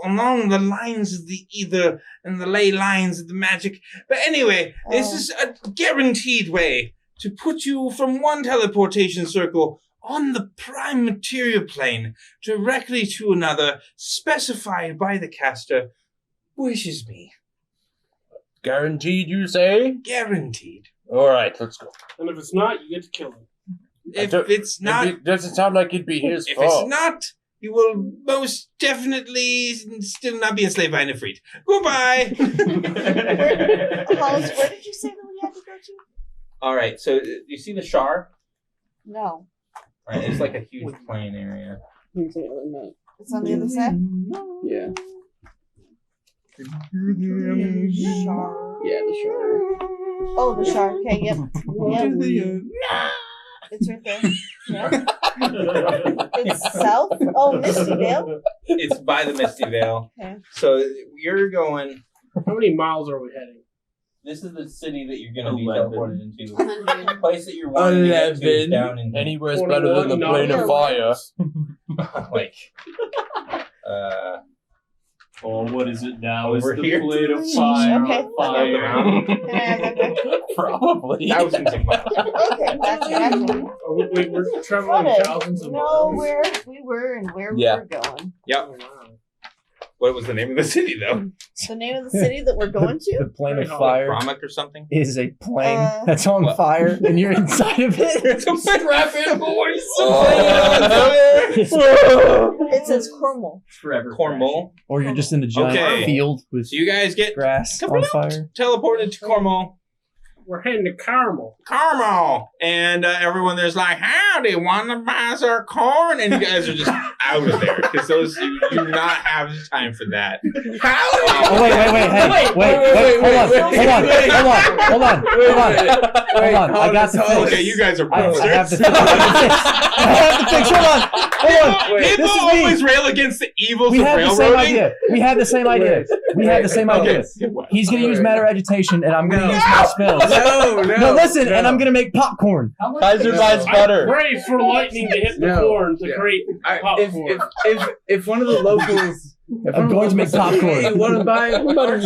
along the lines of the ether and the ley lines of the magic. But anyway, this is a guaranteed way to put you from one teleportation circle on the prime material plane directly to another, specified by the caster wishes me. Guaranteed, you say? Guaranteed. All right, let's go. And if it's not, you get to kill him. If it's not, It doesn't sound like it'd be his if fault. it's not, you will most definitely still not be enslaved by any freed. Goodbye. Hollis, where did you say that we had to go to? All right, so you see the Shar? No. All right, it's like a huge plain area. It's on the other side? Yeah. Shar. Yeah, the Shar. Oh, the shark. Okay, yep. It's right there. Yeah. It's south? Oh, Misty Vale? It's by the Misty Vale. Okay. So you're going. How many miles are we heading? This is the city that you're going to be 11. teleported into. The place that you're wanting to get to is down in Anywhere's better than the 21 plane of fire. like. Oh, what is it now? Over It's here. the blade of fire. Okay. Probably. Thousands of miles. Okay, gotcha. We're traveling What thousands of know miles. where we were and where Yeah. we were going. Yep. Oh, wow. What was the name of the city, though? The name of the city that we're going The to? plane of Like fire Brahmak or something? is a plane Uh, that's on what? fire, and you're inside of it. It's a strap in, boys. It says Cornwall. Forever. Cornwall. Or you're just in a giant Okay. field with So you guys get grass on fire. teleported to Cornwall. We're heading to Carmel. Carmel, and everyone there's like, howdy, want to buy our corn? And you guys are just out of there because you do not have time for that. Oh wait, hey, hold on. I got the fix. Okay, you guys are I monsters. have the fix. I have the fix. Hold on. People This is me. always rail against the evils We of have the same railroading. idea. We have the same idea. He's gonna use matter agitation, and I'm gonna use my spells. No, listen, and I'm gonna make popcorn. Kaiser buys butter. Pray for lightning to hit the No. corn to create popcorn. If one of the locals, I'm going to make popcorn. Hey, want to buy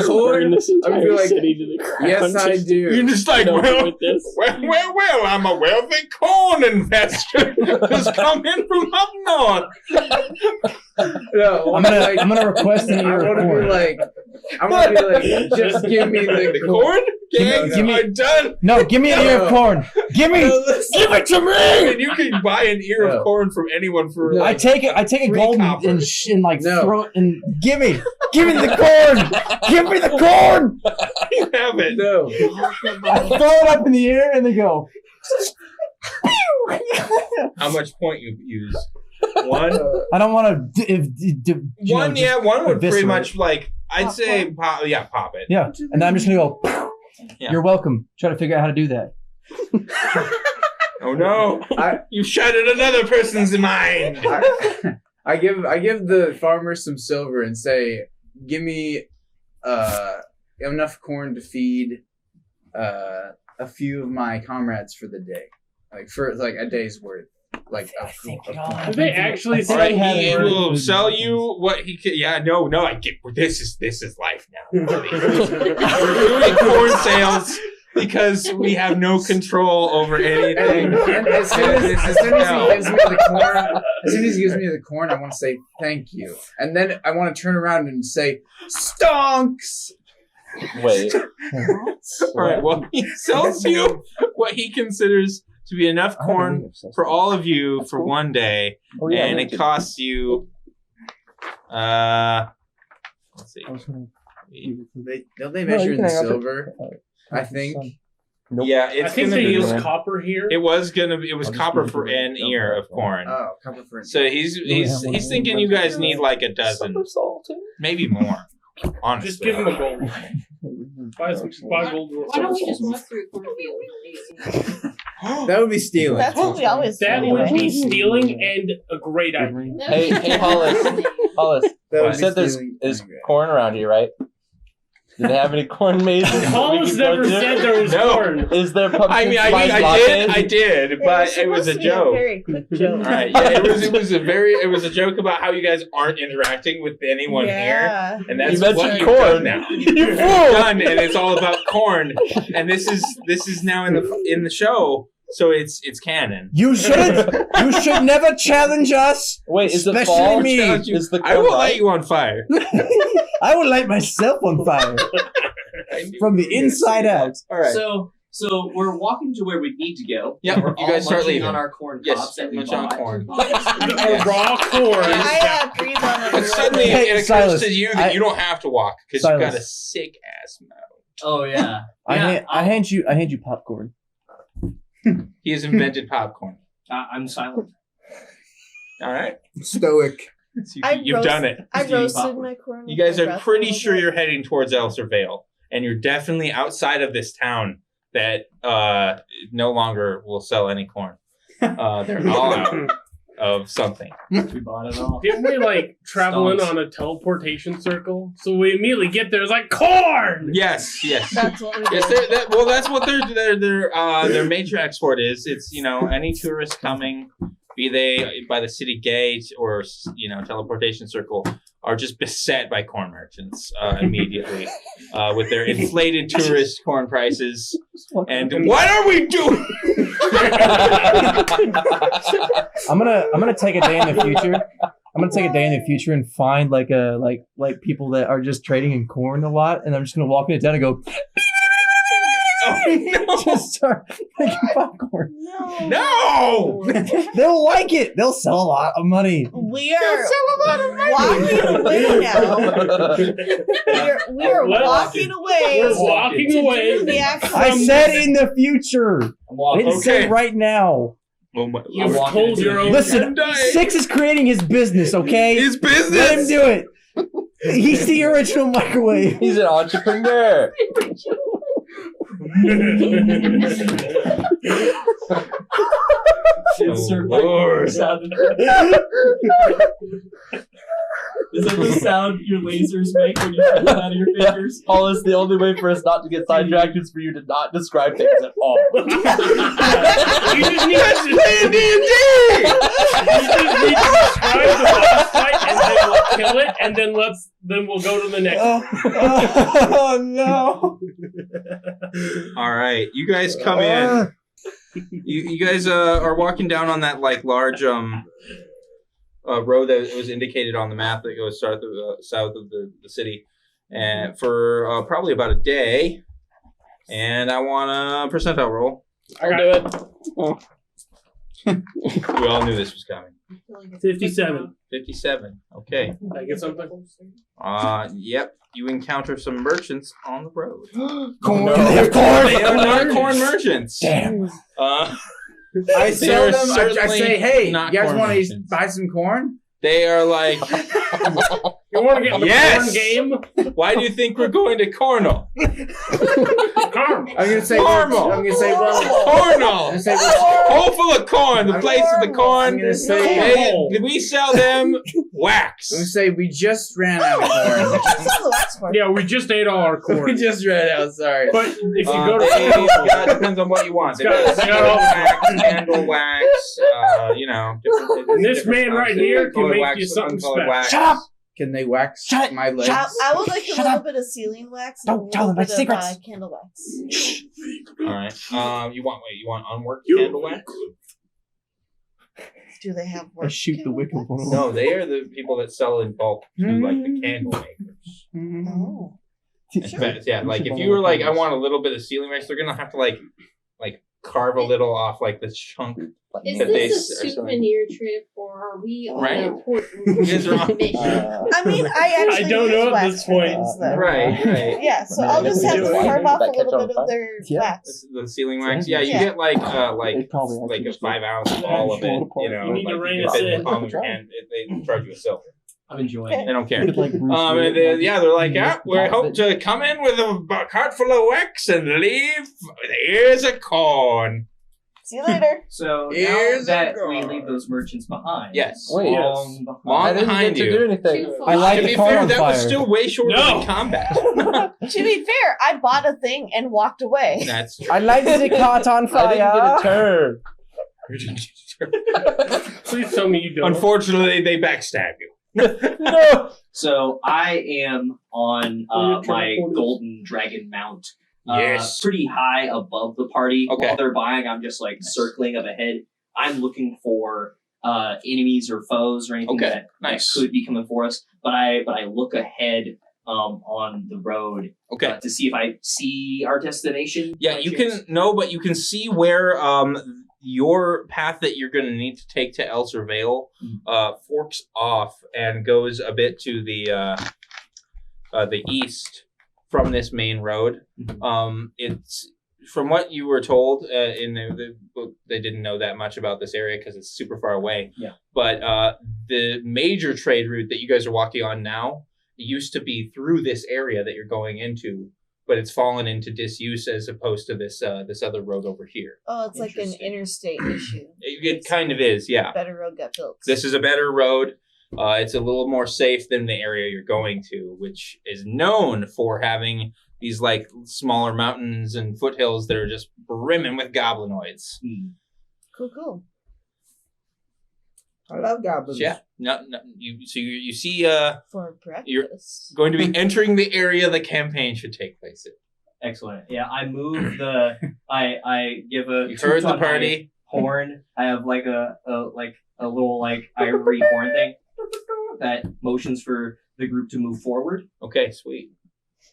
corn? this I entire feel like, city to the ground. yes, I do. You're just like, well, I'm a wealthy corn investor who's come in from up north. No, I'm gonna request an I ear of want to corn. be like, just give me the Corn? Give Gang, me- are done. No, give me an ear of corn. Give me. Give it to me! And you can buy an ear of corn from anyone for No. I take a Free gold copper. and like No. throw it and give me the corn. Give me the corn. You have it. No. I throw it up in the air and they go. How much point you use? One? I don't want to. One, yeah, one would pretty eviscerate. much like, I'd say, pop it. Yeah, and then I'm just gonna go. Yeah. You're welcome. Try to figure out how to do that. Oh no! You shattered another person's mind. I give the farmer some silver and say, give me enough corn to feed a few of my comrades for the day, for a day's worth. Did they actually All right, say he will sell you what he can. Yeah, no, I get. This is life now. We're doing corn sales because we have no control over anything. And as soon as he gives me the corn, I want to say thank you, and then I want to turn around and say stonks. Wait. All right. Well, he sells you what he considers to be enough corn for all of you for one day, and it costs you. Let's see. Don't they measure in silver? I think. Yeah, it's I think gonna they be. use copper here. It was copper for an ear of corn. Oh, copper for an So he's thinking you guys need like a dozen, maybe more. Honestly, Just give him a gold. Buy gold. Why don't we just walk through a cornfield? That would be stealing. That's what we always do. That would anyway. be stealing and a great idea. Hey, Hollis. That You would said be there's stealing. corn around here, right? Do they have any corn mazes? Hollis never said there was corn. Is there pumpkin I mean, spice I lattes? did, but it was a joke. very quick joke. All right, yeah, it was a joke about how you guys aren't interacting with anyone here, and that's You mentioned what you've corn. done now. You You've fool! done, and it's all about corn, and this is now in the show, so it's canon. You shouldn't. You should never challenge us. Wait, is it especially fall? me. Is the I corn will right? light you on fire. I would light myself on fire from the inside out. All right. So we're walking to where we need to go. Yeah, we're you all guys start munching leaving on our corn Yes, pops that we munch on bought. corn. Raw corn. I breathe on it. But suddenly Hey, it occurs Silas, to you that you don't have to walk because you've got a Silas. sick ass mouth. Oh yeah. I hand you popcorn. He has invented popcorn. I'm silent. All right, Stoic. So you've done it. I Eating roasted popcorn. my corn. You with guys my are breath a pretty little sure bit. you're heading towards Elser Vale, and you're definitely outside of this town that no longer will sell any corn. They're all out of something. We bought it all. Didn't we like travel in Stonks. on a teleportation circle? So we immediately get there. It's like corn. Yes, yes. That's what we did. Yes, well, that's what their major export is. It's any tourist coming, be they by the city gate or teleportation circle, are just beset by corn merchants immediately with their inflated tourist corn prices. And what are we doing? I'm gonna take a day in the future. I'm gonna take a day in the future and find like people that are just trading in corn a lot, and I'm just gonna walk into town and go. Oh no! Just start making popcorn. No! They'll like it. They'll sell a lot of money. We are walking away now. We are walking away. We're walking to away. do the actual- I said in the future. I didn't say Okay. right now. You've told your own. Listen, Six is creating his business, okay? His business. Let him do it. He's the original microwave. He's an entrepreneur. Lord. Is that the sound your lasers make when you pull it out of your fingers? Hollis, the only way for us not to get sidetracked is for you to not describe things at all. You just need to Playing D&D! You just need to describe the boss fight, and then we'll kill it, and then we'll go to the next. Oh no! All right, you guys come in. You guys are walking down on that large road that was indicated on the map that goes south of the city, and for probably about a day. And I want a percentile roll. I'll do it. We all knew this was coming. 57. 57. Okay. Did I get something? Yep. You encounter some merchants on the road. Corn. They have corn. They are not corn merchants. Damn. I sell They're them. I certainly say, hey, not you guys corn want to merchants. buy some corn? They are like, You want to get in the Yes! corn game? why do you think we're going to Cornell? Carm. I'm gonna say. Normal. I'm gonna say. Well, Cornell! I'm gonna say. Hole full of corn, the place of the I'm corn. gonna say. We sell them wax. I'm gonna say we just ran out of corn. That's all the wax for. Yeah, we just ate all our we corn. just ran out. Sorry. But if you go They to depends on what you want. They It's got got all- wax, candle wax, different. This man right here can Colored make wax, you something uncolored special. wax. Shut up! Can they wax Shut- my legs? I would like a Shut little up. bit of sealing wax. Don't and a tell them little my bit of, secrets. candle wax. All right. You want unworked candle wax? Do they have work? I shoot the candle wick of wax? one of them. No, they are the people that sell in bulk to the candle makers. Oh. In fact, yeah, if you were I want a little bit of ceiling wax, they're gonna have to carve a little off the chunk. Is that they this a are selling. souvenir trip, or are we on Right. a important You guys are on- mission? I mean, I actually I don't use know at wax this for point. things, though. Right. Yeah, so I'll just have to carve off a little bit of their wax. The ceiling wax, you Yeah. get They probably have a to 5 ounce ball of it. You need to rein can us fit in in. the palm of your hand. They charge you a silver. I'm enjoying They it. don't care. Could, like, Bruce And Lee. they're like, we hope to come in with a cart full of wax and leave. Here's a corn. See you later. So Here's now that a we car. leave those merchants behind, Yes. Wait. long Long behind. I didn't behind get to you. do anything. Too I light To the be car fair, on that fire. was still way shorter No. than combat. To be fair, I bought a thing and walked away. That's true. I lighted the cart on I didn't get a turn. Please tell me you don't. Unfortunately, they backstab you. No. So I am on You're my teleported. golden dragon mount. Yes. Pretty high above the party. Okay. While they're buying, I'm just like circling up ahead. I'm looking for enemies or foes or anything Okay, that nice. could be coming for us. But I look ahead on the road Okay. to see if I see our destination. Yeah, by you chance. can no, but you can see where your path that you're going to need to take to Elser Vale forks off and goes a bit to the east from this main road. It's from what you were told in the book, they didn't know that much about this area because it's super far away. Yeah. But the major trade route that you guys are walking on now used to be through this area that you're going into, but it's fallen into disuse as opposed to this this other road over here. Oh, it's like an Interesting. interstate issue. It kind of is, yeah. Better road got built. This is a better road. It's a little more safe than the area you're going to, which is known for having these like smaller mountains and foothills that are just brimming with goblinoids. Cool. I love goblins. Yeah. No, you see For breakfast. You're going to be entering the area the campaign should take place in. Excellent. Yeah, I move the. I give a. You heard toot the on my party. horn. I have like a little like ivory horn thing that motions for the group to move forward, Okay, sweet.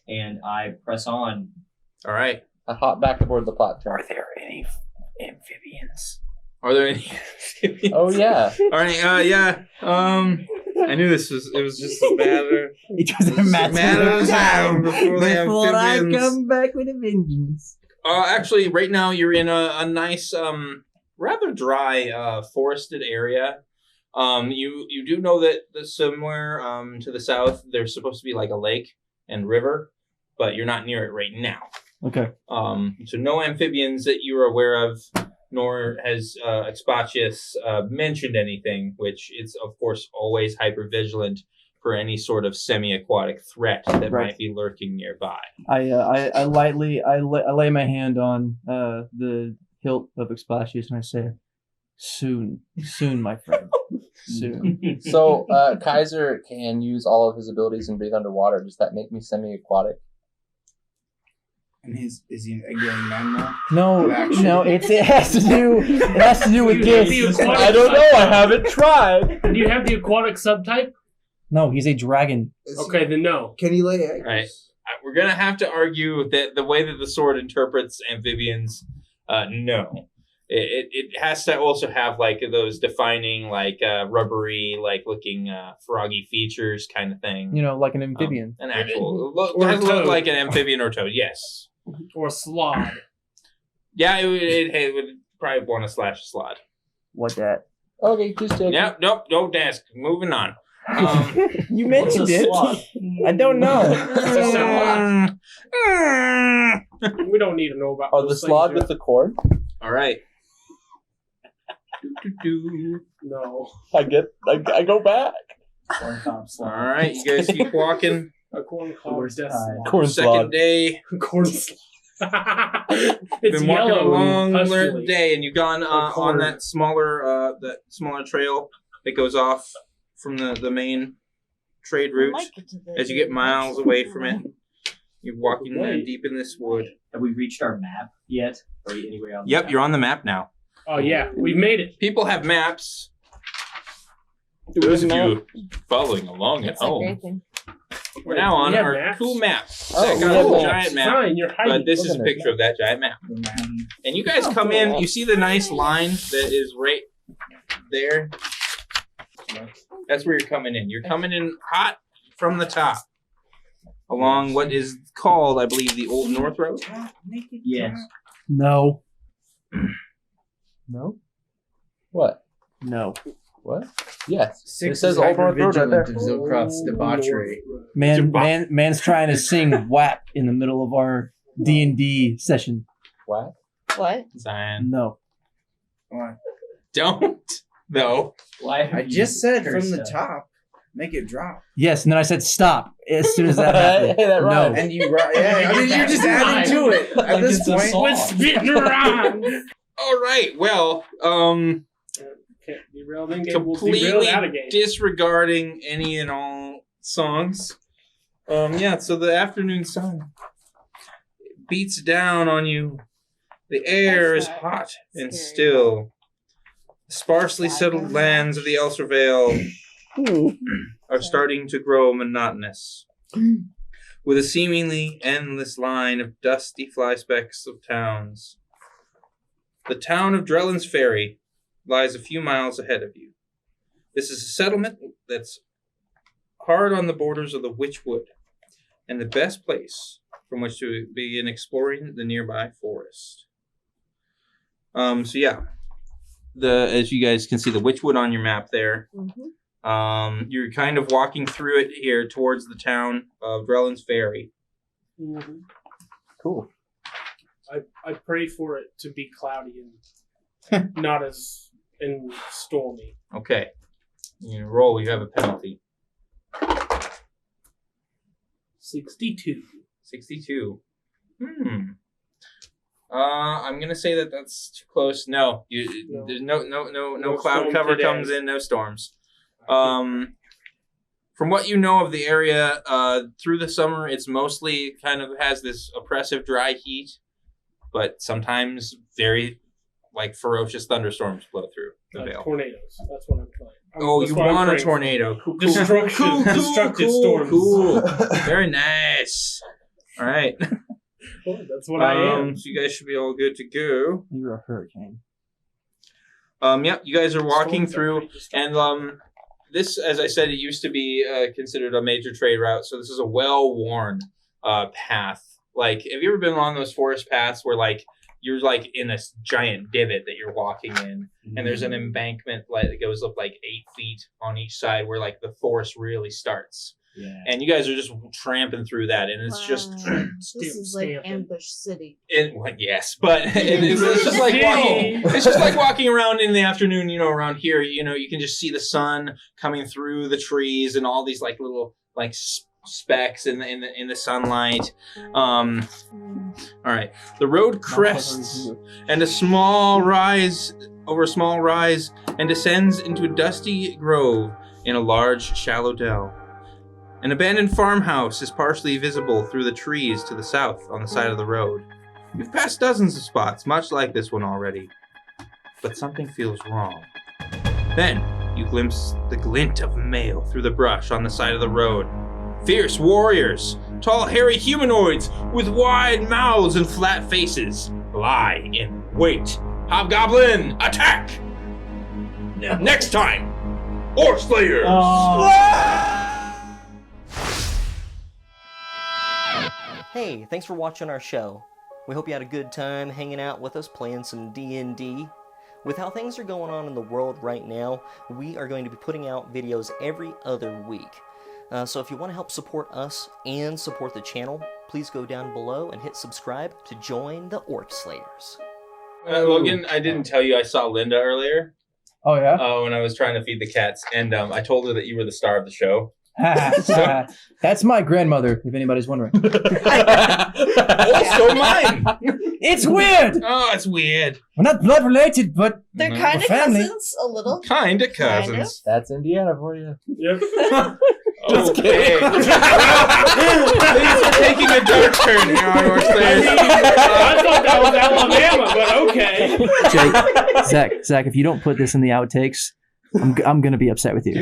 and I press on. All right. I hop back aboard the platform. Are there any amphibians? Are there any? Oh yeah. All right. Yeah. I knew this was. It was just a matter. It was a matter of time before the before I amphibians. come back with a vengeance. Actually, right now you're in a nice, rather dry, forested area. You do know that somewhere to the south there's supposed to be like a lake and river, but you're not near it right now. Okay. So no amphibians that you're aware of, nor has Expatius mentioned anything, which is of course always hyper vigilant for any sort of semi-aquatic threat that Right. might be lurking nearby. I lightly lay my hand on the hilt of Expatius and I say, "Soon, my friend, soon." So Kaiser can use all of his abilities and breathe underwater. Does that make me semi-aquatic? And is he getting mammal? No, Action. no, it has to do with You have the gifts. aquatic I don't know. I subtype. haven't tried. Do you have the aquatic subtype? No, he's a dragon. Okay, then no. Can he lay eggs? Right. We're gonna have to argue that the way that the sword interprets amphibians, no. It has to also have like those defining like rubbery like looking froggy features kind of thing. You know, like an amphibian. An actual Or a does look toad. like an amphibian or toad. Yes. Or slod. Yeah, it would probably want to slash a slot. What that? Okay, just checking. Yep. Nope. Don't ask. Moving on. You mentioned What's a it. slot? I don't know. We don't need to know about Oh, the those slod things with the cord. All right. yet. No. I go back. Corn-cob All slot. right. You guys keep walking. A corn cob destiny. Corn Second slod. day. Corn slod. It's Been walking yellow a long and pustily. day, and you've gone on corn. that smaller trail that goes off from the main trade route. As you get miles away from it, you're walking deep in this wood. Have we reached our map yet? Are we anywhere on the Yep, map? you're on the map now. Oh yeah, we've made it. People have maps. Do we Those have of a you following along at That's a great home, thing. we're now on We have our maps? cool map. Oh, Zach we got have a maps. giant map. Fine, you're hiding. But this is a Look at picture of that giant map. And you guys Oh, come in, cool. you see the nice line that is right there? That's where you're coming in. You're coming in hot from the top. Along what is called, I believe, the Old North Road. Yes. No. No. What? No. What? Yes. Six it says is Old North Road right there. hypervigilant of Zilcroth's debauchery. Man's trying to sing WAP in the middle of our D&D session. What? What? Zion. No. What? Don't, though. Why have I you just said from cursed the us? top, make it drop. Yes, and then I said stop as soon as that happened. Hey, that no. rhymes. And yeah, I mean, you're just adding to it at Like this it's a point. song. Quit spitting around. All right. Well, Can't derail then game. We'll completely derail out of game. disregarding any and all songs. Yeah. So the afternoon sun beats down on you. The air is That's hot and scary. still. The sparsely settled lands of the Elser Vale are starting to grow monotonous, with a seemingly endless line of dusty fly specks of towns. The town of Drellin's Ferry lies a few miles ahead of you. This is a settlement that's hard on the borders of the Witchwood, and the best place from which to begin exploring the nearby forest. So yeah, as you guys can see, the Witchwood on your map there. You're kind of walking through it here towards the town of Drellin's Ferry. Mhm. Cool. I pray for it to be cloudy and not as and stormy. Okay. You roll, you have a penalty. 62. 62. I'm gonna say that's too close. No, there's no cloud storm cover today. comes in, no storms. From what you know of the area, through the summer, it's mostly kind of has this oppressive dry heat, but sometimes very ferocious thunderstorms blow through the Vale. Tornadoes. That's what I'm trying. Oh, That's you what I'm want a praying for. tornado? Cool, cool, Destruction. cool, cool, Destructive cool, storms. Cool. Very nice. All right. Well, that's what I am. So you guys should be all good to go. You're a hurricane. Yeah, you guys are walking Storms are through, pretty destructive. and this, as I said, it used to be considered a major trade route. So this is a well-worn path. Like, have you ever been along those forest paths where you're in a giant divot that you're walking in, and there's an embankment that goes up 8 feet on each side where the forest really starts. Yeah. And you guys are just tramping through that, and it's just This is like stamping. Ambush City. yes, but it's just like walking. It's just like walking around in the afternoon. Around here, you can just see the sun coming through the trees and all these little specks in the sunlight. All right, the road crests and a small rise and descends into a dusty grove in a large shallow dell. An abandoned farmhouse is partially visible through the trees to the south on the side of the road. You've passed dozens of spots much like this one already, but something feels wrong. Then you glimpse the glint of mail through the brush on the side of the road. Fierce warriors, tall hairy humanoids with wide mouths and flat faces, lie in wait. Hobgoblin, attack! Next time, ORCSLAYERS! Hey, thanks for watching our show. We hope you had a good time hanging out with us playing some D&D. With how things are going on in the world right now, we are going to be putting out videos every other week. So if you want to help support us and support the channel, please go down below and hit subscribe to join the ORCSLAYERs. Logan, I didn't tell you I saw Linda earlier. Oh, yeah? When I was trying to feed the cats, and I told her that you were the star of the show. That's my grandmother, if anybody's wondering. Also mine! It's weird! Oh, it's weird. We're not blood related, but They're Mhm. kind of family. cousins, a little. Kind of Kind of. cousins. That's Indiana for you. Yep. Okay. Things are taking a dark turn here on I OrcSlayers. thought that was Alabama, but okay. Jake, Zach, if you don't put this in the outtakes, I'm gonna be upset with you.